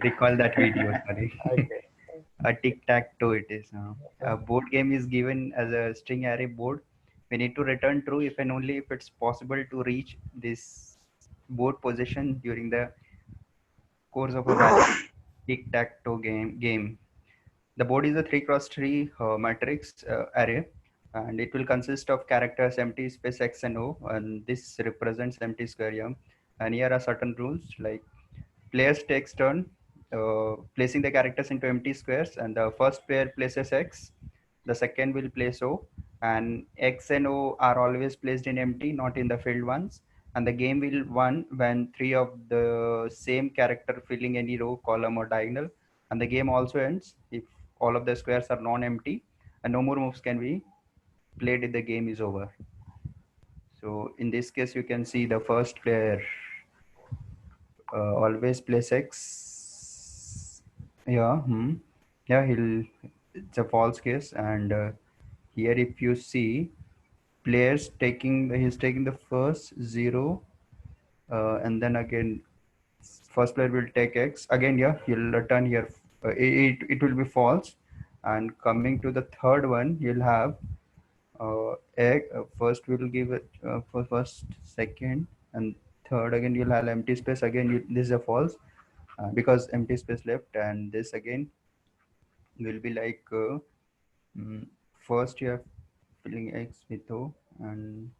Recall that video. Sorry. Okay. A tic-tac-toe it is. A board game is given as a string array board. We need to return true if and only if it's possible to reach this board position during the course of a valid tic-tac-toe game. The board is a 3x3 matrix array, and it will consist of characters empty space x and o, and this represents empty square. Yeah. And here are certain rules, like players takes turn placing the characters into empty squares, and the first player places x, the second will place o, and x and o are always placed in empty, not in the filled ones. And the game will won when three of the same character filling any row, column, or diagonal. And the game also ends if all of the squares are non-empty, and no more moves can be played if the game is over. So in this case, you can see the first player always plays x. Yeah, yeah, it's a false case. And here, if you see, he's taking the first 0, and then again, first player will take x again. Yeah, he'll return here. It will be false. And coming to the third one, you'll have egg. First we'll give it for first, second, and third. Again you'll have empty space. Again this is a false because empty space left. And this again will be like first you have filling x with o, and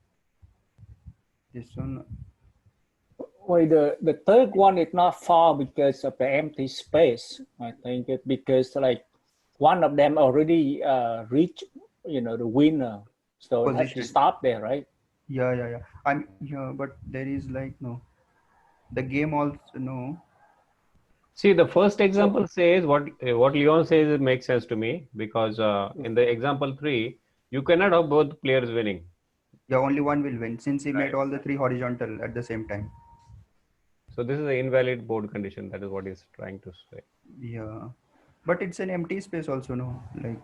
this one. Well, the third one is not far because of the empty space. I think it's because like one of them already reached, the winner. So it has to Position. stop there, right? Yeah. But there is like no. The game also no. See, the first example says what Leon says, it makes sense to me, because in the example 3, you cannot have both players winning. Yeah, only one will win since he made all the 3 horizontal at the same time. So this is an invalid board condition. That is what he's trying to say. Yeah, but it's an empty space also, no? Like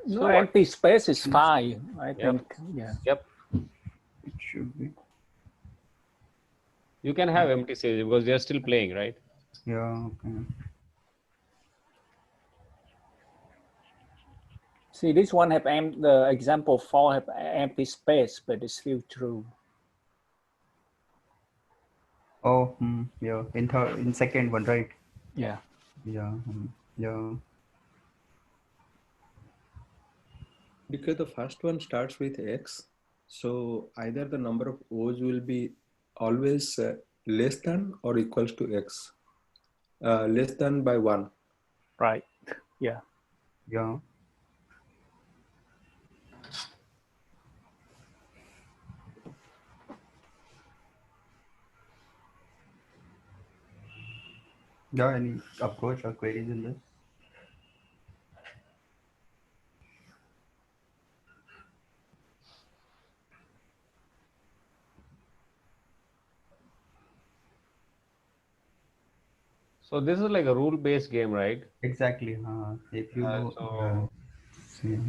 no, empty space is fine. I think. Yeah. Yep. It should be. You can have empty space because they are still playing, right? Yeah. Okay. See, this one have the example 4 have empty space, but it's still true. Oh, yeah. In second one, right? Yeah. Yeah. Yeah. Because the first one starts with x, so either the number of O's will be always less than or equals to x, less than by 1. Right. Yeah. Yeah. Yeah, any approach or queries in this? So this is like a rule-based game, right? Exactly. If you go, So see.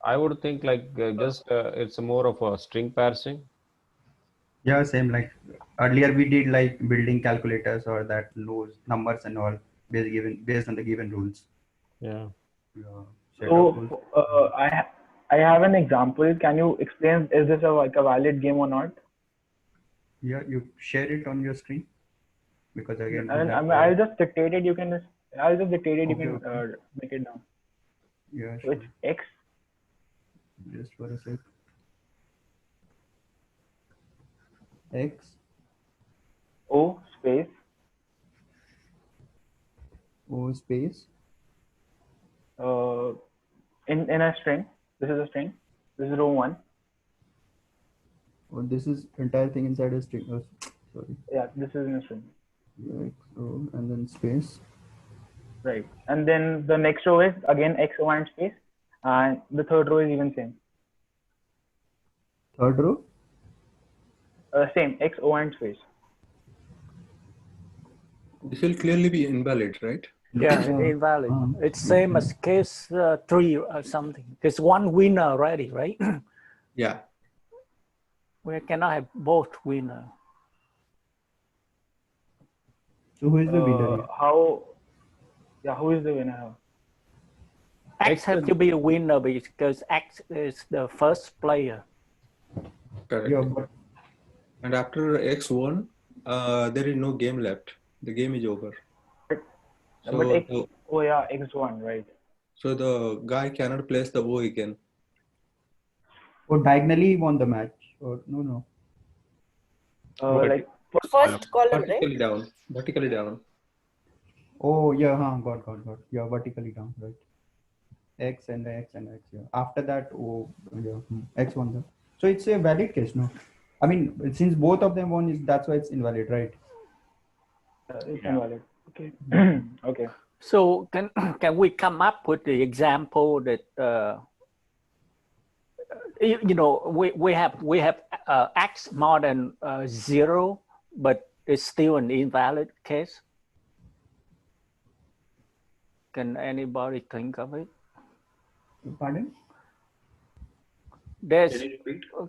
I would think like it's more of a string parsing. Yeah, same like earlier we did like building calculators or that those numbers and all based on the given rules. Yeah. Yeah, set of rules. So I have an example. Can you explain? Is this like a valid game or not? Yeah, you share it on your screen because again I mean, I'll just dictate it. You can just I'll just dictate it. You Okay, can okay. make it down. Yeah, So sure. it's X Just for a sec. X O space O space. in a string. This is a string. This is row 1. Oh, this is entire thing inside a string. Oh, sorry. Yeah, this is in a string. Yeah, X O and then space. Right. And then the next row is again X, O, and space. And the third row is even same. Third row. Same, X, O, and space. This will clearly be invalid, right? Yeah, invalid. It's same as case 3 or something. There's one winner already, right? Yeah. We cannot have both winner. So who is the winner? Here? Who is the winner? X has to be a winner because X is the first player. Correct. Yeah, but And after X1, there is no game left. The game is over. So, But X, oh yeah, X1, right. so the guy cannot place the O again. or diagonally won the match or no. Like First column, Vertically right? down. Vertically down. Oh yeah, got. Yeah, vertically down, right. X and X and X. Yeah. After that, X won the. So it's a valid case, no? I mean, since both of them won, that's why it's invalid, right? It's invalid. Okay. Okay. So can we come up with the example that we have X more than 0, but it's still an invalid case? Can anybody think of it? Pardon?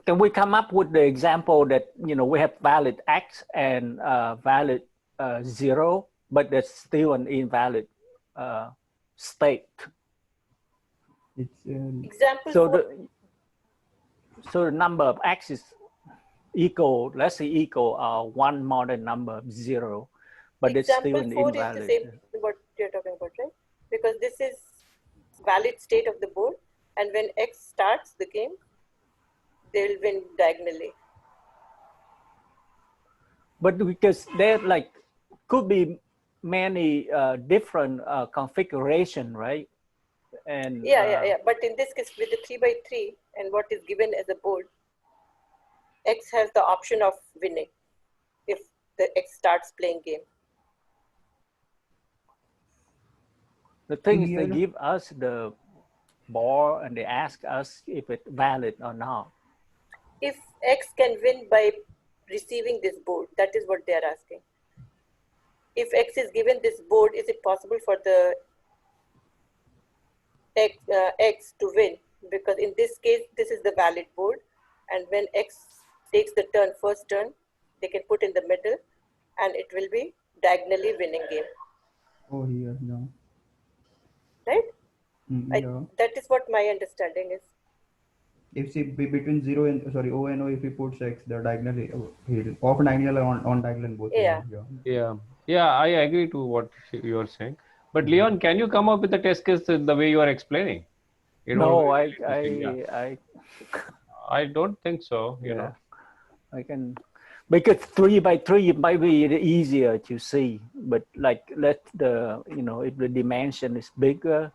Can we come up with the example that we have valid X and valid 0, but there's still an invalid state? It's Example so the number of X is equal, let's say equal 1 more than number of 0, but it's still an Example 4 invalid. is the same what you're talking about, right? Because this is valid state of the board, and when X starts the game, they'll win diagonally. But because there could be many different configuration, right? And Yeah. But in this case, with the 3x3 and what is given as a board, X has the option of winning if the X starts playing game. The thing is, they give us the board and they ask us if it's valid or not. If X can win by receiving this board, that is what they are asking. If X is given this board, is it possible for the X to win? Because in this case, this is the valid board. And when X takes the first turn, they can put in the middle and it will be diagonally winning game. Oh, here, no. Right? Yeah. That is what my understanding is. If see between O and O, if we put X, the diagonal, off diagonal on diagonal both. Yeah, I agree to what you are saying. But Leon, can you come up with the test case the way you are explaining? No, I don't think so. You know, I can, because 3x3 might be easier to see, but let the if the dimension is bigger,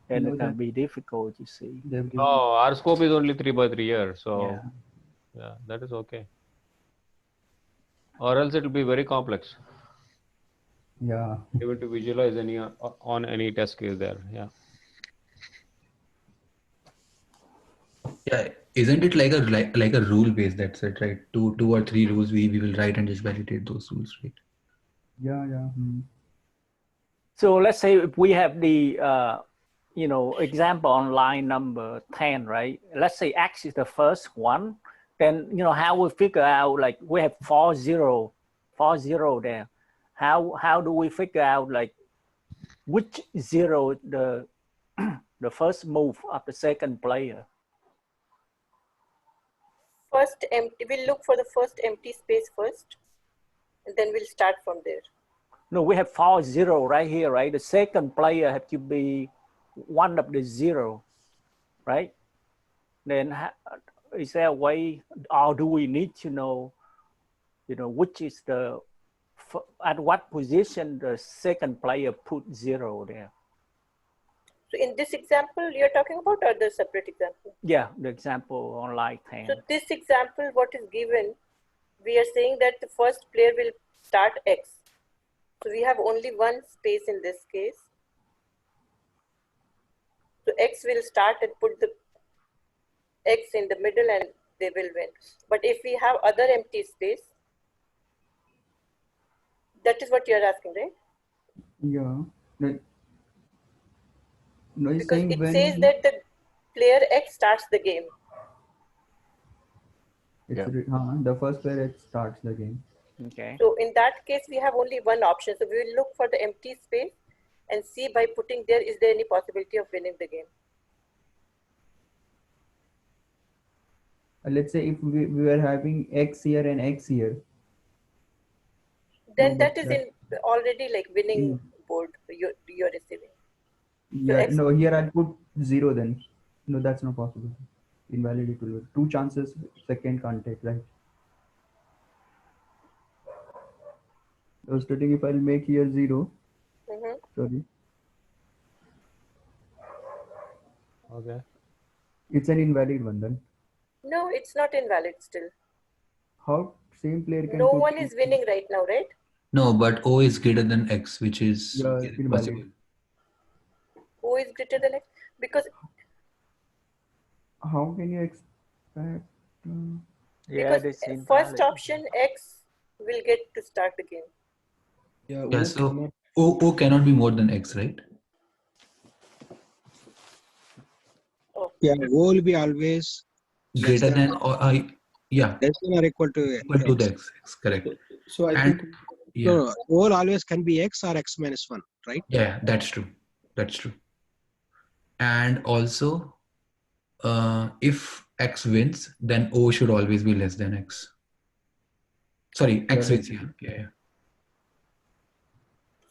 then it can be difficult to see. Oh, our scope is only 3x3 here, so yeah, that is okay. Or else it will be very complex. Yeah. Even to visualize on any test case there. Yeah. Yeah, isn't it like a rule base? That's it, right? Two or three rules we will write and just validate those rules, right? Yeah. So let's say if we have the example on line number 10, right? Let's say X is the first one, then how we figure out, like we have 40 there. How do we figure out like which zero the the first move of the second player? First empty, we'll look for the first empty space first, and then we'll start from there. No, we have 40 right here, right? The second player have to be one of the zero, right? Then is there a way, or do we need to know, which is at what position the second player put zero there? So in this example you're talking about, or the separate example? Yeah, the example on line 10. So this example, what is given, we are saying that the first player will start X. So we have only one space in this case. So X will start and put the X in the middle and they will win. But if we have other empty space, that is what you're asking, right? Yeah. No, he's Because saying it when says that the player X starts the game. the first player X starts the game. Okay. So in that case, we have only one option. So we will look for the empty space and see by putting there, is there any possibility of winning the game? Let's say if we were having X here and X here. Then that is already like winning board you're receiving. Yeah, no, here I'll put 0 then. No, that's not possible. Invalid it will be. 2 chances, second can't take, right? I was stating if I'll make here 0. Sorry. Okay. It's an invalid one then. No, it's not invalid still. How same player can No put one is winning right now, right? No, but O is greater than X, which is possible. O is greater than X? Because how can you expect? Because first option X will get to start the game. Yeah, so O cannot be more than X, right? Yeah, O will be always greater than or yeah, less than or equal to the X, correct. So I think no, O always can be X or X minus 1, right? Yeah, that's true. That's true. And also, if X wins, then O should always be less than X. Sorry, X wins. Yeah.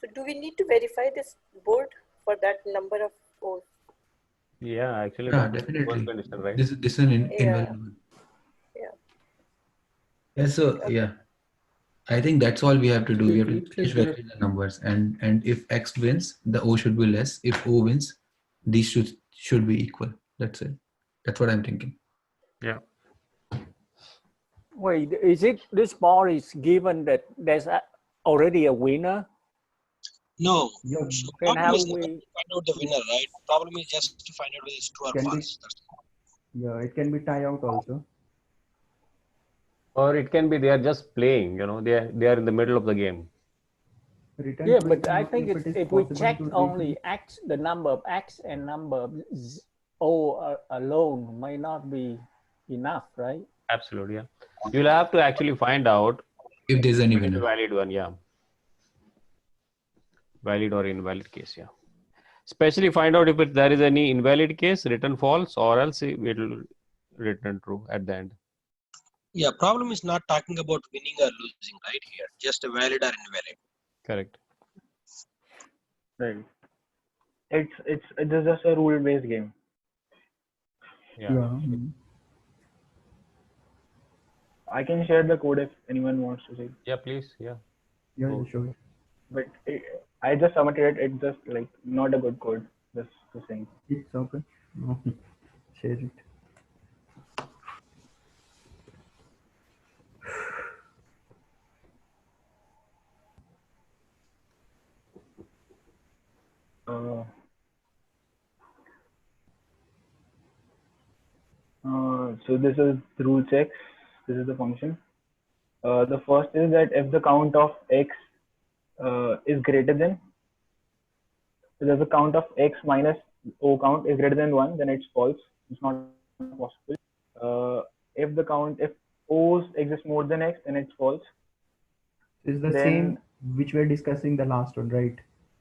So do we need to verify this board for that number of O's? Yeah, actually, Yeah, that's definitely. one condition, right? This is an invalid one. Yeah. So yeah, I think that's all we have to do. We have to finish verifying the numbers, and if X wins, the O should be less. If O wins, these should be equal. That's it. That's what I'm thinking. Yeah. Wait, is it this board is given that there's already a winner? No. So Then how we we find out the winner, right? Problem is just to find out whether it's true or false. Yeah, it can be tie out also. Or it can be they are just playing, they are in the middle of the game. Yeah, but I think if we check only X, the number of X and number of O alone may not be enough, right? Absolutely, yeah. You'll have to actually find out if there's any winner. Valid one, yeah. Valid or invalid case, yeah. Especially find out if there is any invalid case, return false, or else it will return true at the end. Yeah, problem is not talking about winning or losing right here, just a valid or invalid. Correct. Right. It's just a rule-based game. Yeah. I can share the code if anyone wants to see. Yeah, please. Yeah. Yeah, sure. But I just submitted it. It's just like not a good code. Just the same. It's okay. No. Share it. So this is rule checks. This is the function. The first is that if the count of X is greater than So there's a count of x minus O count is greater than 1, then it's false. It's not possible. If O's exist more than x, then it's false. It's the Then- same which we're discussing the last one, right?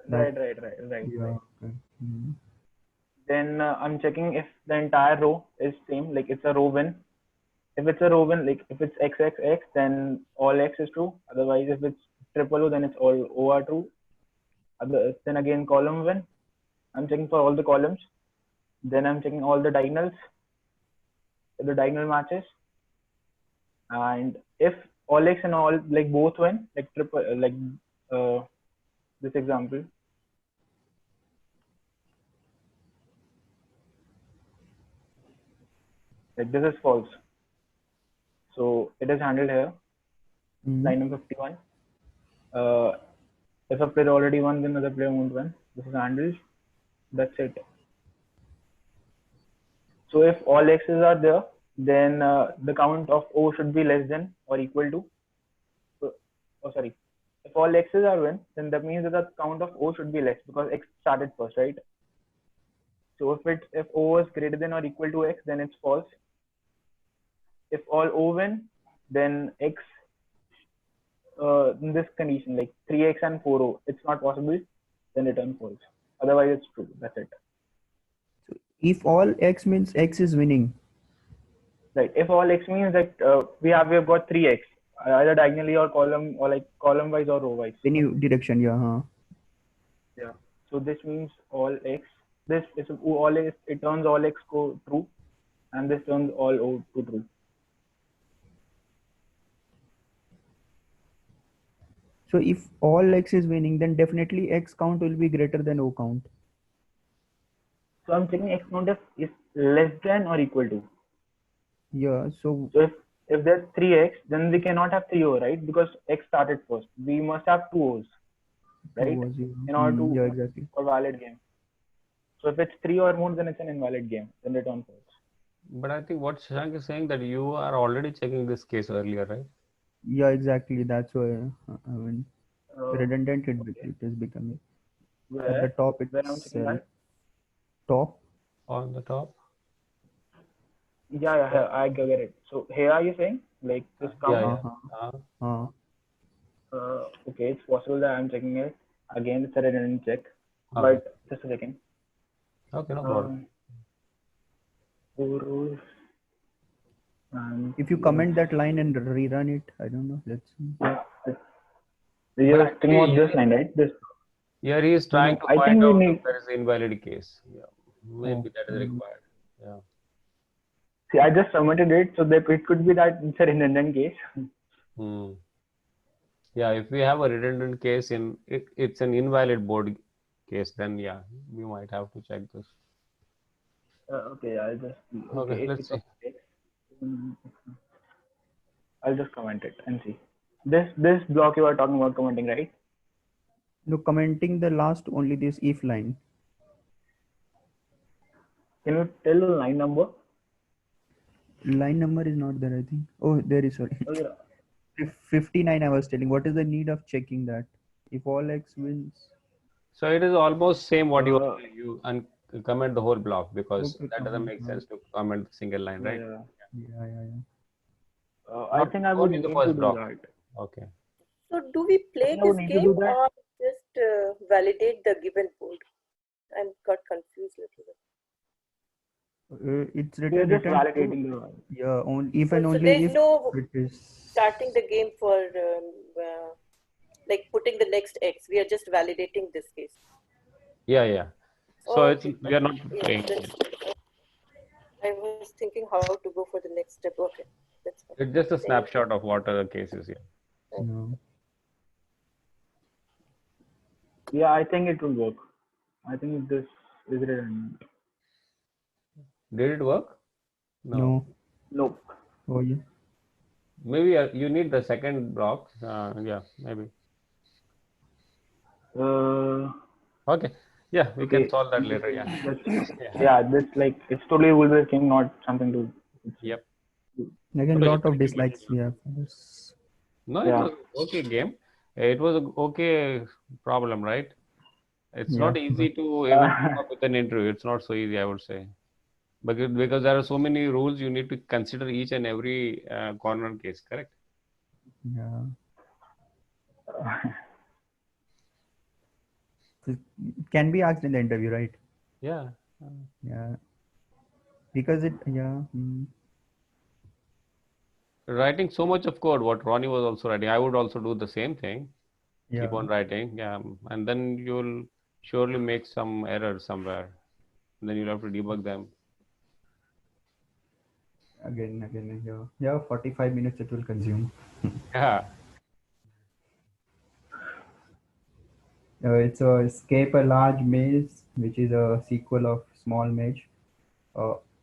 Right. Yeah. Okay. Mhm. Then I'm checking if the entire row is same, like it's a row win. If it's a row win, like if it's x, x, x, then all x is true. Otherwise, if it's triple O, then it's all O are true. Then again, column win. I'm checking for all the columns. Then I'm checking all the diagonals. If the diagonal matches. And if all x and all like both win, like triple, this example. Like this is false. So it is handled here. Line number 51. If a player already won, then another player won't win. This is handled. That's it. So if all x's are there, then the count of O should be less than or equal to. If all x's are win, then that means that the count of O should be less because x started first, right? So if O is greater than or equal to x, then it's false. If all O win, then x in this condition, like 3x and 4O, it's not possible, then return false. Otherwise, it's true. That's it. If all x means x is winning. Right. If all x means that we have got 3x, either diagonally or column or like column wise or row wise. Any direction, yeah. Huh? Yeah. So this means all x. This is all x. It turns all x go true, and this turns all O to true. So if all x is winning, then definitely x count will be greater than O count. So I'm checking x count is less than or equal to. Yeah. So if there's 3x, then we cannot have 3O, right? Because x started first. We must have 2 O's, right? In order to yeah, exactly. for valid game. So if it's 3 or more, then it's an invalid game. Then return false. But I think what Shashank is saying that you are already checking this case earlier, right? Yeah, exactly. That's why I mean, Okay. redundant it is becoming. At the Where? top Where I'm it's checking that? top. On the top. Yeah, I get it. So here are you saying like this count? Okay, it's possible that I'm checking it. Again, it's a redundant check. Okay. But just a second. Okay, no problem. 4 rows. And If you comment that line and rerun it, I don't know. Let's see. you're talking about this line, right? This. Here he is trying to I find think we out need- if there is an invalid case. Yeah. Maybe that is required. Yeah. See, I just submitted it, so that it could be that it's a redundant case. Yeah, if we have a redundant case in it's an invalid board case, then yeah, we might have to check this. Okay, I'll just. Okay, let's see. I'll just comment it and see. This block you are talking about commenting, right? No, commenting the last only this if line. Can you tell the line number? Line number is not there, I think. Oh, there is, sorry. Oh, yeah. 59 I was telling. What is the need of checking that? If all x wins. So it is almost same what you comment the whole block because Okay, that doesn't make sense to comment single line, right? Yeah. I think I would Only need the to first do block. that. Okay. So do we play I would this need to game do that. or just validate the given board? I got confused a little bit. It's We are written. just written validating the. yeah, if and So only there's if no it is. starting the game for like putting the next X. We are just validating this case. Yeah. So Oh, it's okay. we are not Yeah, playing. I was thinking how to go for the next step. Okay, that's fine. It's just a snapshot of what are the cases here. No. Yeah, I think it will work. I think this is redundant. Did it work? No. Nope. Oh yeah. Maybe you need the second block. Yeah, maybe. Okay. Yeah, we can solve that later. Yeah. Yeah, this like it's totally rule-based game, not something to. Yep. Again, lot of dislikes we have for this. No, it was okay game. It was a okay problem, right? It's Yeah. not easy to even come up with an interview. It's not so easy, I would say. Because there are so many rules, you need to consider each and every corner case, correct? Yeah. So it can be asked in the interview, right? Yeah. Yeah. Because it, yeah. Writing so much of code, what Ronnie was also writing, I would also do the same thing. Yeah. Keep on writing, yeah, and then you'll surely make some errors somewhere. Then you'll have to debug them. Again, yeah. Yeah, 45 minutes it will consume. Yeah. It's a escape a large maze, which is a sequel of small maze.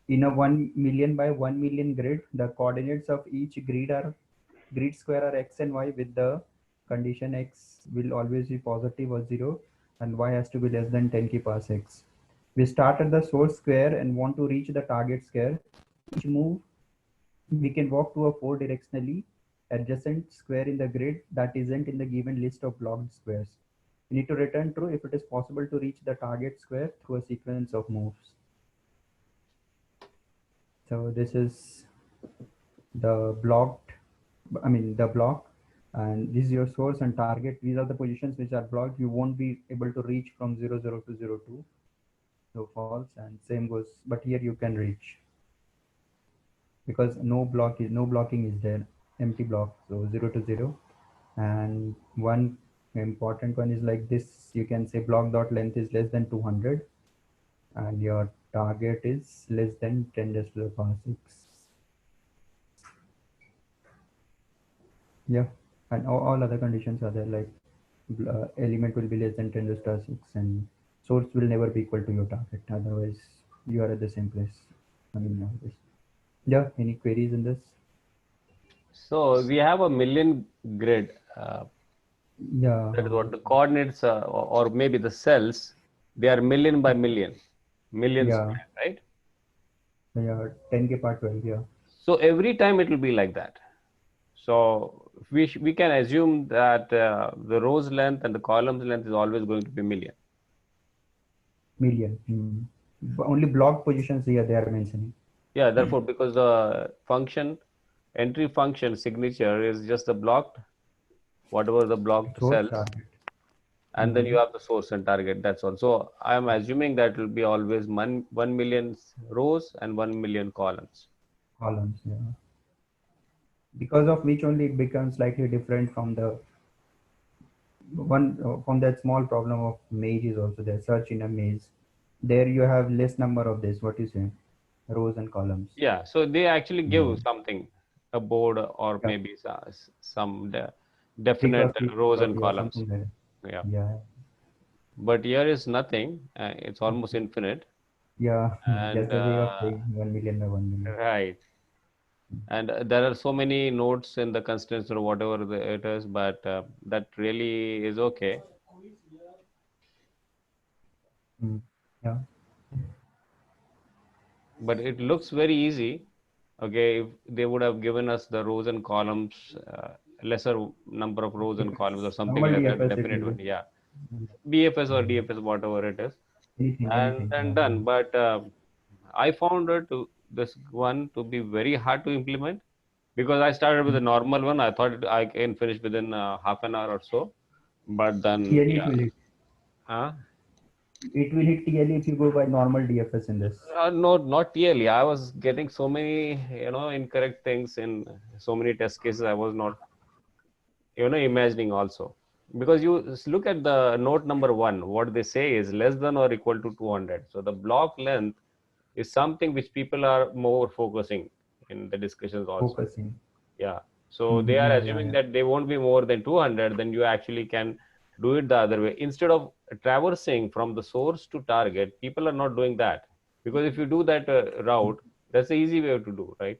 In a 1 million by 1 million grid, the coordinates of each grid square are x and y with the condition x will always be positive or 0 and y has to be less than 10 ki parsecs. We start at the source square and want to reach the target square. Each move, we can walk to a 4 directionally adjacent square in the grid that isn't in the given list of blocked squares. We need to return true if it is possible to reach the target square through a sequence of moves. So this is the block, and this is your source and target. These are the positions which are blocked. You won't be able to reach from 0, 0 to 0, 2. So false, and same goes, but here you can reach because no blocking is there, empty block. So 0 to 0. And one important one is like this. You can say block dot length is less than 200 and your target is less than 10 raised to the power 6. Yeah, and all other conditions are there, like element will be less than 10 raised to the 6 and source will never be equal to your target, otherwise you are at the same place. Nowadays. Yeah, any queries in this? So we have a million grid. Yeah. That is what the coordinates, or maybe the cells, they are million by million, millions, Yeah. right? Yeah, 10 k part 12, yeah. So every time it will be like that. So we can assume that the row's length and the column's length is always going to be million. Million. Only block positions here they are mentioning. Yeah, therefore, because the function, entry function signature is just the blocked, whatever the blocked Source cells, target. and then you have the source and target. That's all. So I am assuming that will be always 1 million rows and 1 million columns. Columns, yeah. Because of which only it becomes slightly different from the from that small problem of maze is also there. Search in a maze. There you have less number of this. What you say? Rows and columns. Yeah. So they actually give something, a board or Yeah. maybe some definite rows and columns. Like Yeah. Yeah. But here is nothing. It's almost infinite. Yeah. And That's the way of saying 1 million by 1 million. right. And there are so many nodes in the constants or whatever it is, but that really is okay. Yeah. But it looks very easy. Okay, if they would have given us the rows and columns, lesser number of rows and columns or something Normal like that, DFS definite one. Yeah, BFS or DFS, whatever it is, and then yeah. done. But I found this one to be very hard to implement because I started with a normal one. I thought I can finish within half an hour or so, but then TLE yeah. will hit. Huh? It will hit TLE if you go by normal DFS in this. No, not really. I was getting so many, incorrect things in so many test cases. I was not, imagining also. Because you look at the note number 1, what they say is less than or equal to 200. So the block length is something which people are more focusing in the discussions also. Focusing. Yeah. So they are Yeah, assuming yeah. that they won't be more than 200, then you actually can do it the other way. Instead of traversing from the source to target, people are not doing that. Because if you do that route, that's the easy way to do, right?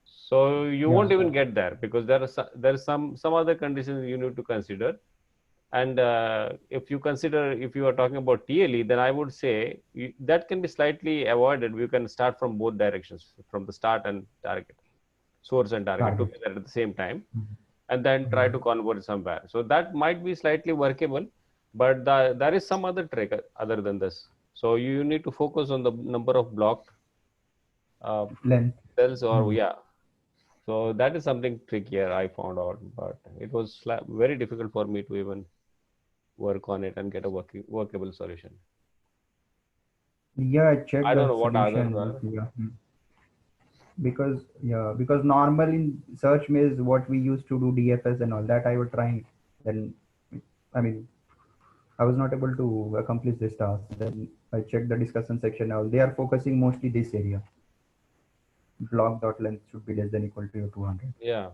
So you won't even get there because there are some other conditions you need to consider. And if you are talking about TLE, then I would say that can be slightly avoided. We can start from both directions, from the start and target, source and target together at the same time, and then try to convert somewhere. So that might be slightly workable, But there is some other trick other than this. So you need to focus on the number of blocked Length. cells, or yeah. So that is something trickier I found out, but it was very difficult for me to even work on it and get a workable solution. Yeah, I checked I don't that know what others solution. are. Yeah. Because normal in search maze, what we used to do DFS and all that, I was trying. Then, I mean, I was not able to accomplish this task. Then I checked the discussion section. Now they are focusing mostly this area. Block dot length should be less than equal to 200. Yeah.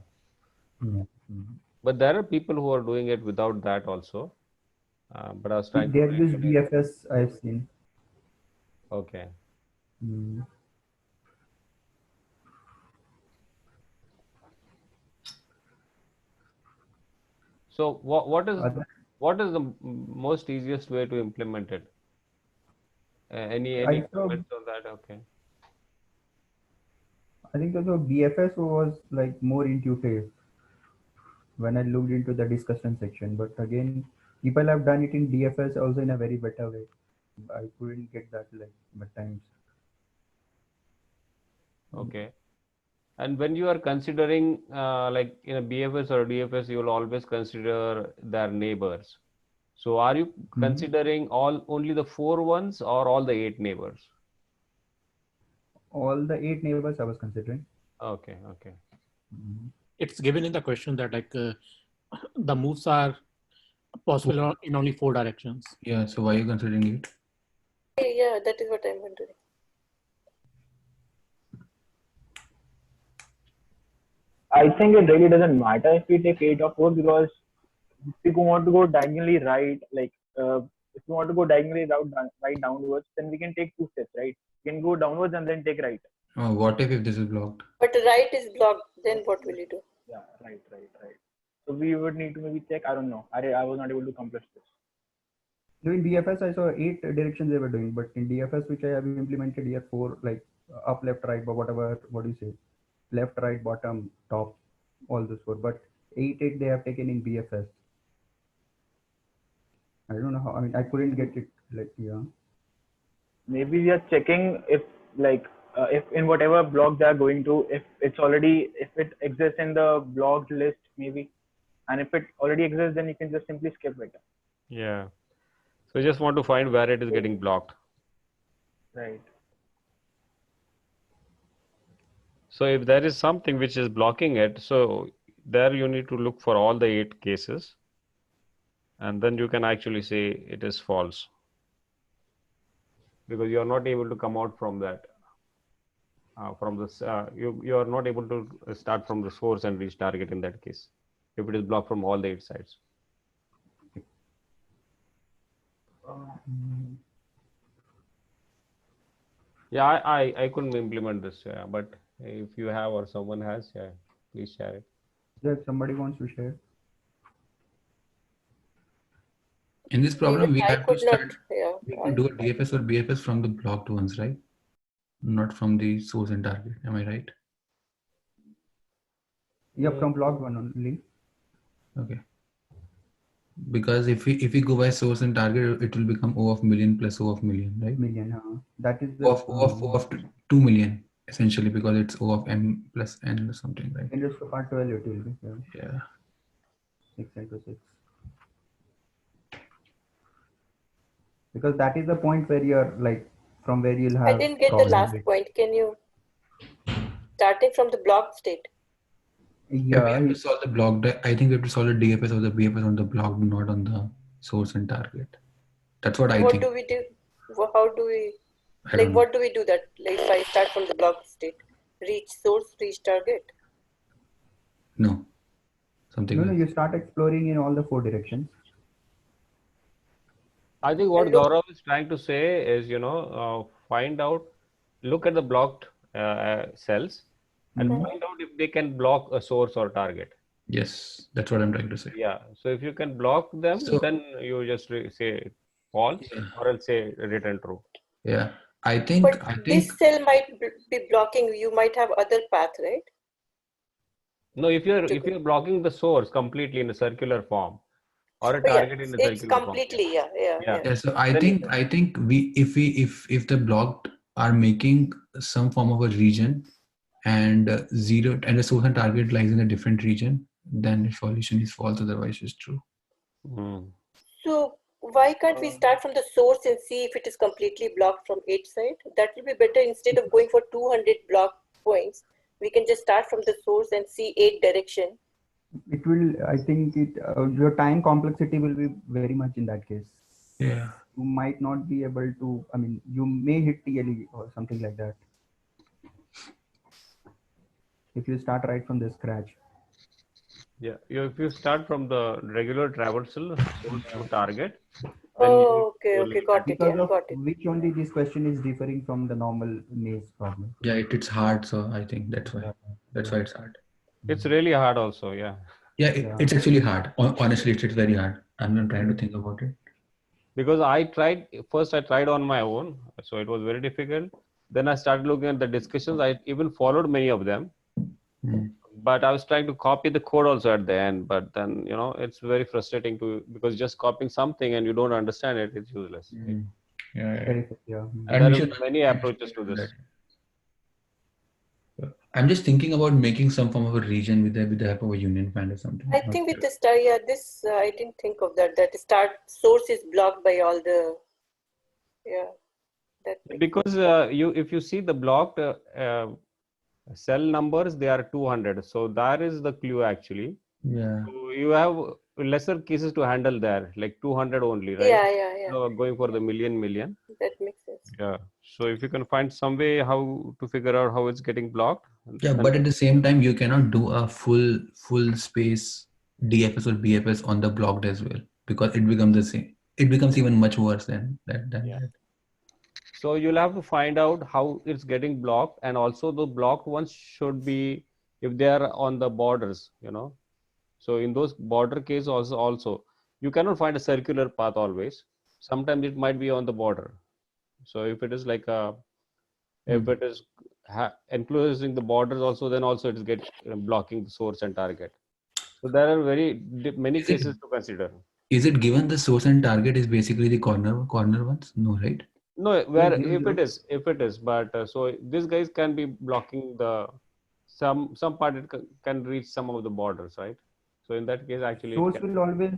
Yeah. But there are people who are doing it without that also. But I was trying They to use DFS, I've seen. Okay. So what is the most easiest way to implement it? Any comments on that? Okay. I think also BFS was like more intuitive when I looked into the discussion section. But again, people have done it in DFS also in a very better way. I couldn't get that like at times. Okay. And when you are considering like in a BFS or DFS, you will always consider their neighbors. So are you considering only the 4 ones or all the 8 neighbors? All the 8 neighbors I was considering. Okay. It's given in the question that like the moves are possible in only 4 directions. Yeah, so why are you considering it? Yeah, that is what I'm wondering. I think it really doesn't matter if we take 8 or 4, because if you want to go diagonally right, like if you want to go diagonally right downwards, then we can take 2 steps, right? We can go downwards and then take right. What if this is blocked? But right is blocked, then what will you do? Yeah, right. So we would need to maybe check. I don't know. I was not able to accomplish this. No, in BFS I saw 8 directions they were doing, but in DFS which I have implemented here, 4 like up, left, right, but whatever, what do you say? Left, right, bottom, top, all those 4. But 8 they have taken in BFS. I don't know how. I mean, I couldn't get it. Like, yeah. Maybe we are checking if like if in whatever block they are going to, if it exists in the blocked list, maybe, and if it already exists, then you can just simply skip it. Yeah. So you just want to find where it is getting blocked. Right. So if there is something which is blocking it, so there you need to look for all the 8 cases, and then you can actually say it is false, because you are not able to come out from that. From this, you are not able to start from the source and reach target in that case, if it is blocked from all the 8 sides. Yeah, I couldn't implement this, but if you have or someone has, please share it. Yeah, if somebody wants to share. In this problem, we have to start. Yeah, we can do a DFS or BFS from the blocked ones, right? Not from the source and target. Am I right? Yeah, from blocked one only. Okay. Because if we go by source and target, it will become O of million plus O of million, right? Million. That is the O of 2 million essentially, because it's O of m plus n or something, right? 10 raised to power 12 it will be. Yeah. 6 into 6. Because that is the point where you're like, from where you'll have. I didn't get the last point. Can you, starting from the blocked state? Yeah, we have to solve the block. I think we have to solve the DFS or the BFS on the block, not on the source and target. That's what I think. What do we do? How do we, like, what do we do that? Like, if I start from the blocked state, reach source, reach target? No. Something. No, you start exploring in all the 4 directions. I think what Gaurav is trying to say is, find out, look at the blocked cells and find out if they can block a source or target. Yes, that's what I'm trying to say. Yeah. So if you can block them, then you just say false or else say return true. Yeah. I think this cell might be blocking. You might have other path, right? No, if you're blocking the source completely in a circular form, or a Oh, yeah, target in a it's circular form. completely, yeah. Yeah, so I Then think we if the block are making some form of a region and zero and the source and target lies in a different region, then the solution is false, otherwise it's true. So why can't we start from the source and see if it is completely blocked from each side? That will be better. Instead of going for 200 block points, we can just start from the source and see 8 direction. It will, I think your time complexity will be very much in that case. Yeah. You might not be able to, I mean, you may hit TLE or something like that. If you start right from the scratch. Yeah, if you start from the regular traversal source to target, Oh, okay, got it. Because Yeah, of got it. which only this question is differing from the normal maze problem. Yeah, it's hard, so I think that's why it's hard. it's really hard also. Yeah. Yeah, it's actually hard. Honestly, it's very hard. I'm trying to think about it. Because I tried on my own, so it was very difficult. Then I started looking at the discussions. I even followed many of them, but I was trying to copy the code also at the end. But then, it's very frustrating because just copying something and you don't understand it, it's useless. Yeah. There are many approaches to this. I'm just thinking about making some form of a region with the help of a union band or something. I think with the star, yeah, this I didn't think of that. That start source is blocked by all the, Because if you see the blocked cell numbers, they are 200. So that is the clue actually. Yeah. So you have lesser cases to handle there, like 200 only, right? Yeah. So going for the million. That makes sense. Yeah. So if you can find some way how to figure out how it's getting blocked. Yeah, but at the same time, you cannot do a full space DFS or BFS on the blocked as well, because it becomes the same. It becomes even much worse than that. So you'll have to find out how it's getting blocked, and also the blocked ones should be if they are on the borders, So in those border cases also you cannot find a circular path always. Sometimes it might be on the border. So if it is like if it is enclosing the borders also, then also it is blocking the source and target. So there are many cases to consider. Is it given the source and target is basically the corner ones? No, right? No, if it is, but so these guys can be blocking some part. It can reach some of the borders, right? So in that case, actually, Source will always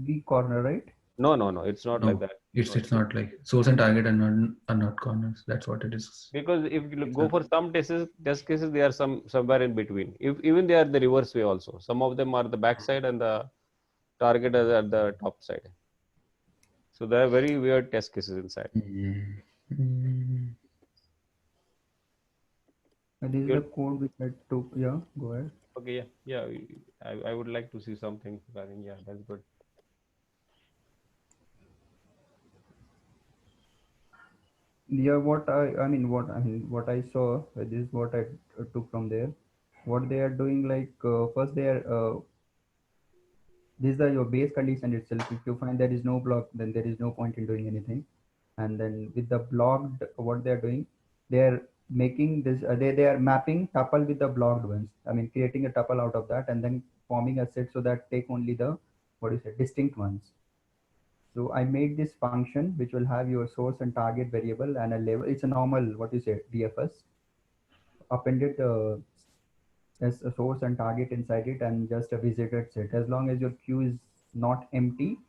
be corner, right? No, it's not like that. It's not like source and target are not corners. That's what it is. Because if you go for some test cases, they are somewhere in between. Even they are the reverse way also. Some of them are the back side and the target is at the top side. So there are very weird test cases inside. This is the code which I took. Yeah, go ahead. Okay, yeah. I would like to see something. I think, yeah, that's good. Yeah, what I saw. This is what I took from there. What they are doing, like first they are. These are your base condition itself. If you find there is no block, then there is no point in doing anything. And then with the blocked, what they are doing, they are making this. They are mapping tuple with the blocked ones. I mean, creating a tuple out of that, and then forming a set so that take only the distinct ones. So I made this function which will have your source and target variable and a label. It's a normal DFS. Appended as a source and target inside it, and just a visited set. As long as your queue is not empty,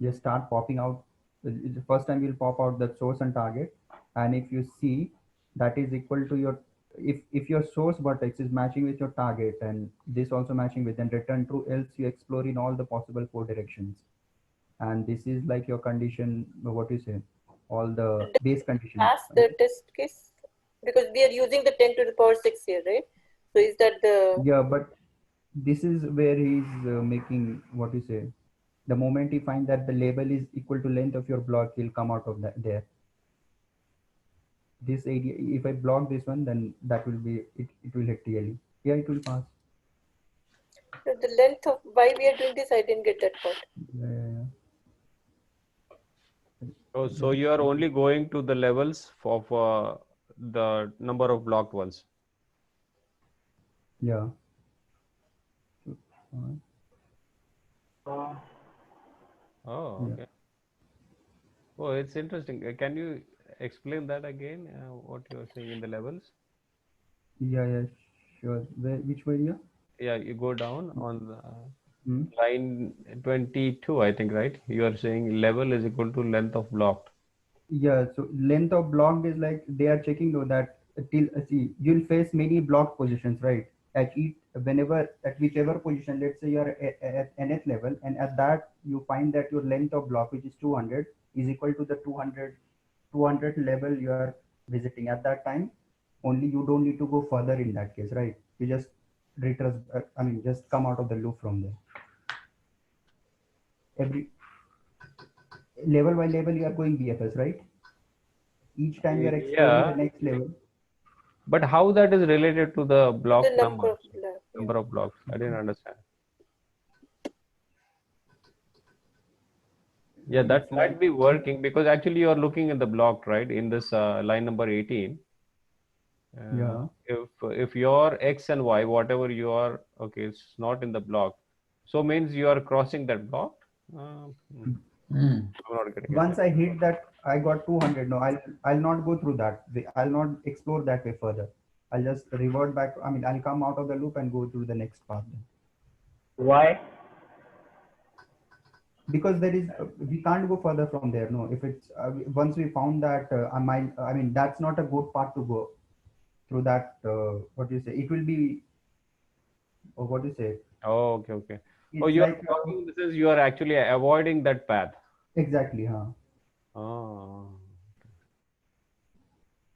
just start popping out. The first time you'll pop out the source and target, and if you see that is equal to your, if your source vertex is matching with your target and this also matching with, then return true, else you explore in all the possible 4 directions. And this is like your condition, all the base conditions. Pass the test case, because we are using the 10 to the power 6 here, right? So is that the... Yeah, but this is where he's making, the moment he finds that the label is equal to length of your block, he'll come out of that there. This area, if I block this one, then that will be, it will hit really. Yeah, it will pass. So the length of why we are doing this, I didn't get that part. Yeah. So you are only going to the levels of the number of blocked ones. Yeah. Oh, okay. Oh, it's interesting. Can you explain that again? What you're saying in the levels? Yeah, sure. Which way, yeah? Yeah, you go down on the Hmm. line 22, I think, right? You are saying level is equal to length of block. Yeah, so length of block is like they are checking though that till see you'll face many block positions, right? At each whenever at whichever position, let's say you're at nth level, and at that you find that your length of block, which is 200, is equal to the 200 level you are visiting. At that time, only you don't need to go further in that case, right? You just retrace, just come out of the loop from there. Every level by level you are going BFS, right? Each time you are exploring the Yeah, next level. but how that is related to the block The number number, of blocks. number of blocks? I didn't understand. Yeah, that It's might like be working because actually you are looking at the block, right? In this line number 18. yeah. If your X and Y, whatever you are, okay, it's not in the block. So means you are crossing that block. I'm not getting it. Once I hit that, I got 200. No, I'll not go through that. I'll not explore that way further. I'll just revert back. I'll come out of the loop and go to the next path. Then. Why? Because there is, we can't go further from there. No, if it's once we found that, that's not a good path to go through that. What do you say? It will be, or what do you say? Oh, okay, okay. Oh, It's you are like talking, this is you are actually avoiding that path. exactly, huh? Oh.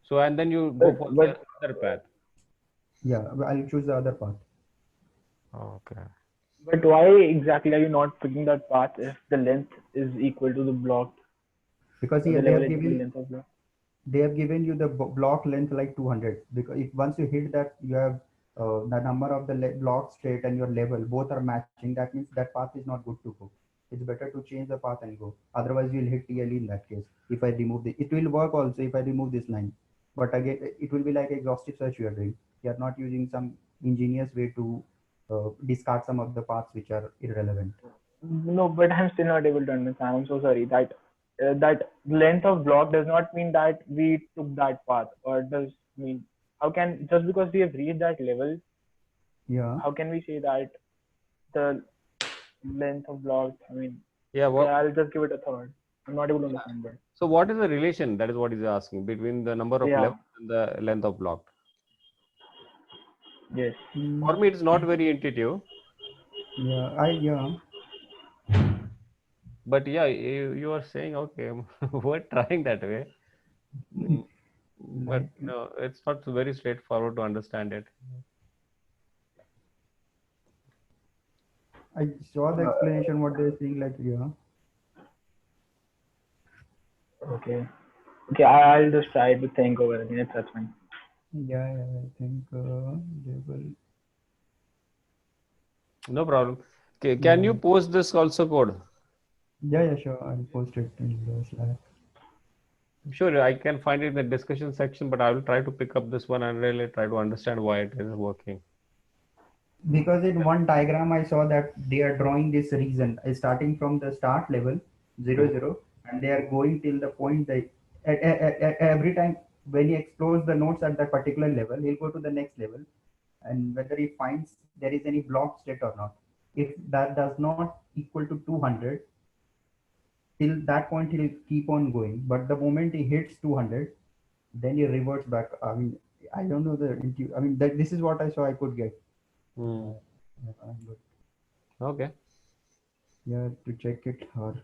So, and then you go for the other path. Yeah, I'll choose the other path. Okay. But why exactly are you not picking that path if the length is equal to the block? Because The here level is equal to length of block. they have given you the block length like 200, because if once you hit that, you have the number of the block state and your level both are matching. That means that path is not good to go. It's better to change the path and go. Otherwise, you'll hit TLE in that case. If I remove it will work also if I remove this line. But again, it will be like exhaustive search you are doing. You are not using some ingenious way to discard some of the paths which are irrelevant. No, but I'm still not able to understand. I'm so sorry that that length of block does not mean that we took that path, or does mean how can just because we have reached that level, Yeah. how can we say that the length of block? Yeah. Okay, I'll just give it a thought. I'm not able to understand that. So, what is the relation? That is what he's asking between the number of Yeah. levels and the length of block. Yes. For me, it's not very intuitive. Yeah. But yeah, you are saying okay, we're trying that way. But no, it's not very straightforward to understand it. I saw the explanation what they're saying, like, yeah. Okay. Okay, I'll just try to think over it again. That's fine. Yeah, I think they will. No problem. Okay, can you post this also code? Yeah, sure. I'll post it in the Slack. Sure, I can find it in the discussion section, but I will try to pick up this one and really try to understand why it is working. Because in one diagram, I saw that they are drawing this region starting from the start level 0, and they are going till the point that every time when he explores the nodes at that particular level, he'll go to the next level, and whether he finds there is any block state or not. If that does not equal to 200, till that point he'll keep on going. But the moment he hits 200, then he reverts back. I don't know this is what I saw I could get. Okay. Yeah, to check it or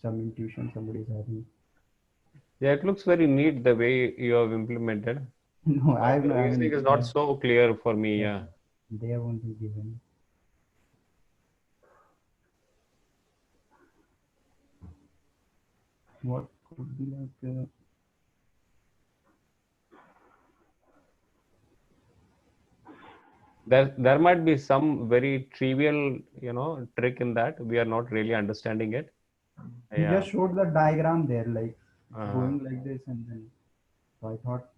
some intuition somebody is having. Yeah, it looks very neat the way you have implemented. No, I have the reasoning is not so clear for me. Yeah. They have only given. What could be like? There might be some very trivial, trick in that we are not really understanding it. He just showed the diagram there, like going Uh-huh. like this, and then so I thought,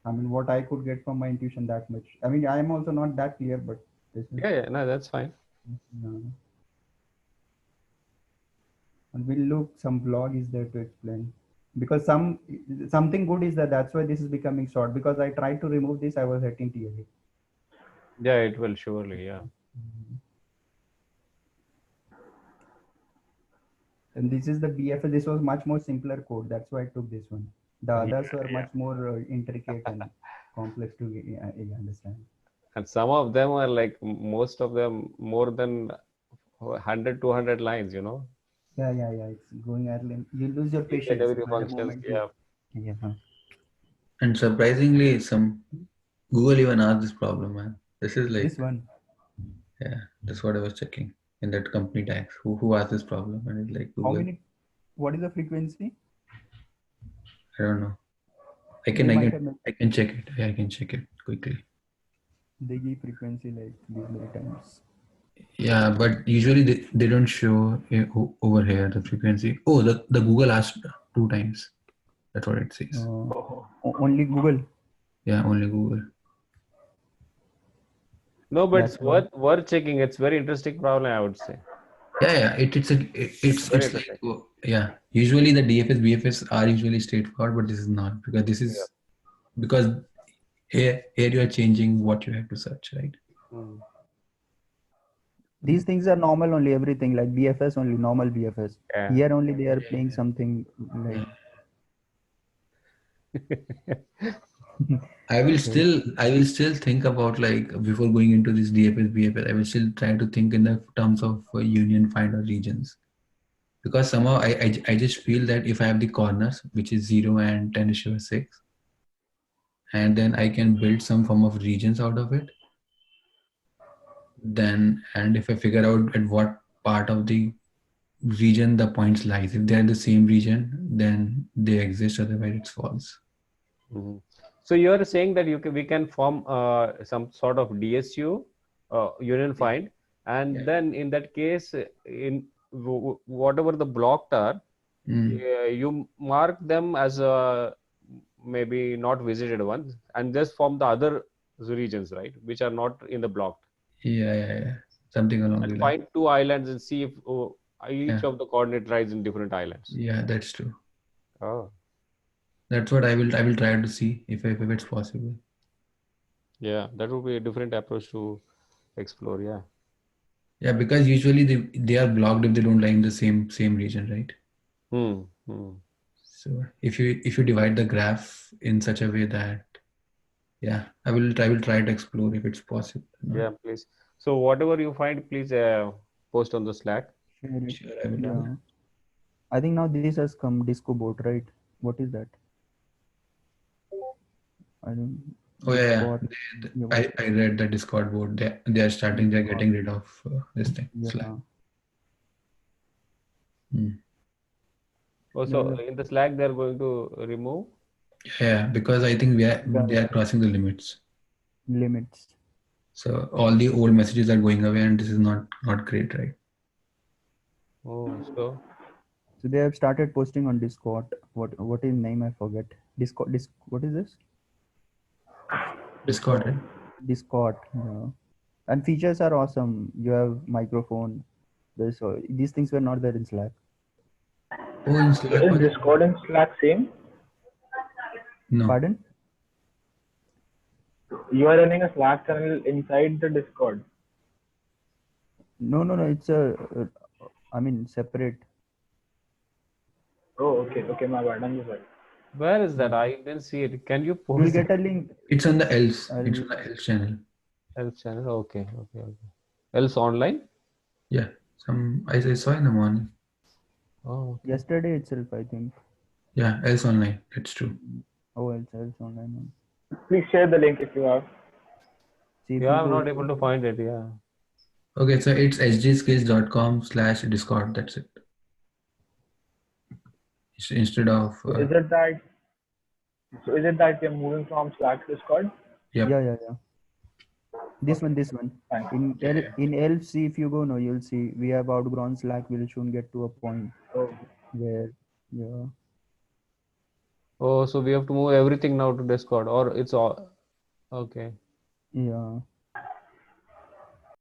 what I could get from my intuition that much. I am also not that clear, but this is. Yeah, no, that's fine. And we'll look, some blog is there to explain. Because something good is that's why this is becoming short. Because I tried to remove this, I was hitting TLA. Yeah, it will surely. Yeah. And this is the BFS. This was much more simpler code. That's why I took this one. The others were much more intricate and complex to understand. And some of them are like, most of them more than 100, 200 lines, you know. Yeah. It's going early. You lose your Each and patience. every At the functions, moment yeah. Yeah. And surprisingly, Google even asked this problem, man. This is like, This one. yeah, that's what I was checking in that company tags. Who asked this problem? And it's like Google. How many? What is the frequency? I don't know. I They might have can check it. Yeah, I can check it quickly. They give frequency like these many times. Yeah, but usually they don't show over here the frequency. Oh, the Google asked 2 times. That's what it says. Only Google. Yeah, only Google. No, but it's worth checking. It's very interesting problem, I would say. Yeah. It's like, yeah. Usually the DFS, BFS are usually straightforward, but this is not, because this is because here you are changing what you have to search, right? These things are normal only, everything like BFS only, normal BFS. Yeah. Here only they are playing something like. I will still think about, like, before going into this DFS, BFS, I will still try to think in the terms of union find or regions. Because somehow I just feel that if I have the corners, which is 0 and 10⁶, and then I can build some form of regions out of it, then, and if I figure out at what part of the region the points lies, if they're in the same region, then they exist, otherwise it's false. So you're saying that we can form some sort of DSU, union find, and then in that case, in whatever the blocked are, you mark them as maybe not visited ones, and just form the other regions, right, which are not in the blocked. Yeah. Something along the line. Find 2 islands and see if each of the coordinate lies in different islands. Yeah, that's true. Oh. That's what I will try to see if it's possible. Yeah, that would be a different approach to explore. Yeah. Yeah, because usually they are blocked if they don't lie in the same region, right? So if you divide the graph in such a way that, yeah, I will try to explore if it's possible. Yeah, please. So whatever you find, please post on the Slack. Sure, I will. Yeah. I think now this has come, Disco board, right? What is that? I don't. Oh yeah. I read the Discord board. They're getting rid of this thing. Slack. Oh, so in the Slack they're going to remove? Yeah, because I think they are crossing the limits. So all the old messages are going away, and this is not great, right? Oh, so they have started posting on Discord. What is name? I forget. Discord. What is this? Discord. Right? Discord. Yeah. And features are awesome. You have microphone. These things were not there in Slack. Oh, in Slack. Is Discord and Slack same? No. Pardon? You are running a Slack channel inside the Discord. No. It's separate. Oh, okay. My bad. I'm sorry. Where is that? I didn't see it. Can you post? You'll get a link. It's on the else. It's on the else channel. Else channel. Okay. Else online? Yeah. I saw in the morning. Oh. Okay. Yesterday itself, I think. Yeah, else online. That's true. Oh, else online. Please share the link if you have. I'm not able to find it. Yeah. Okay, so it's sgskills.com/discord. That's it. Instead of. Is it that you're moving from Slack to Discord? Yep. Yeah. This one. In LC, if you go, you'll see we have outgrown Slack. We'll soon get to a point where, yeah. Oh, so we have to move everything now to Discord, or it's all okay. Yeah.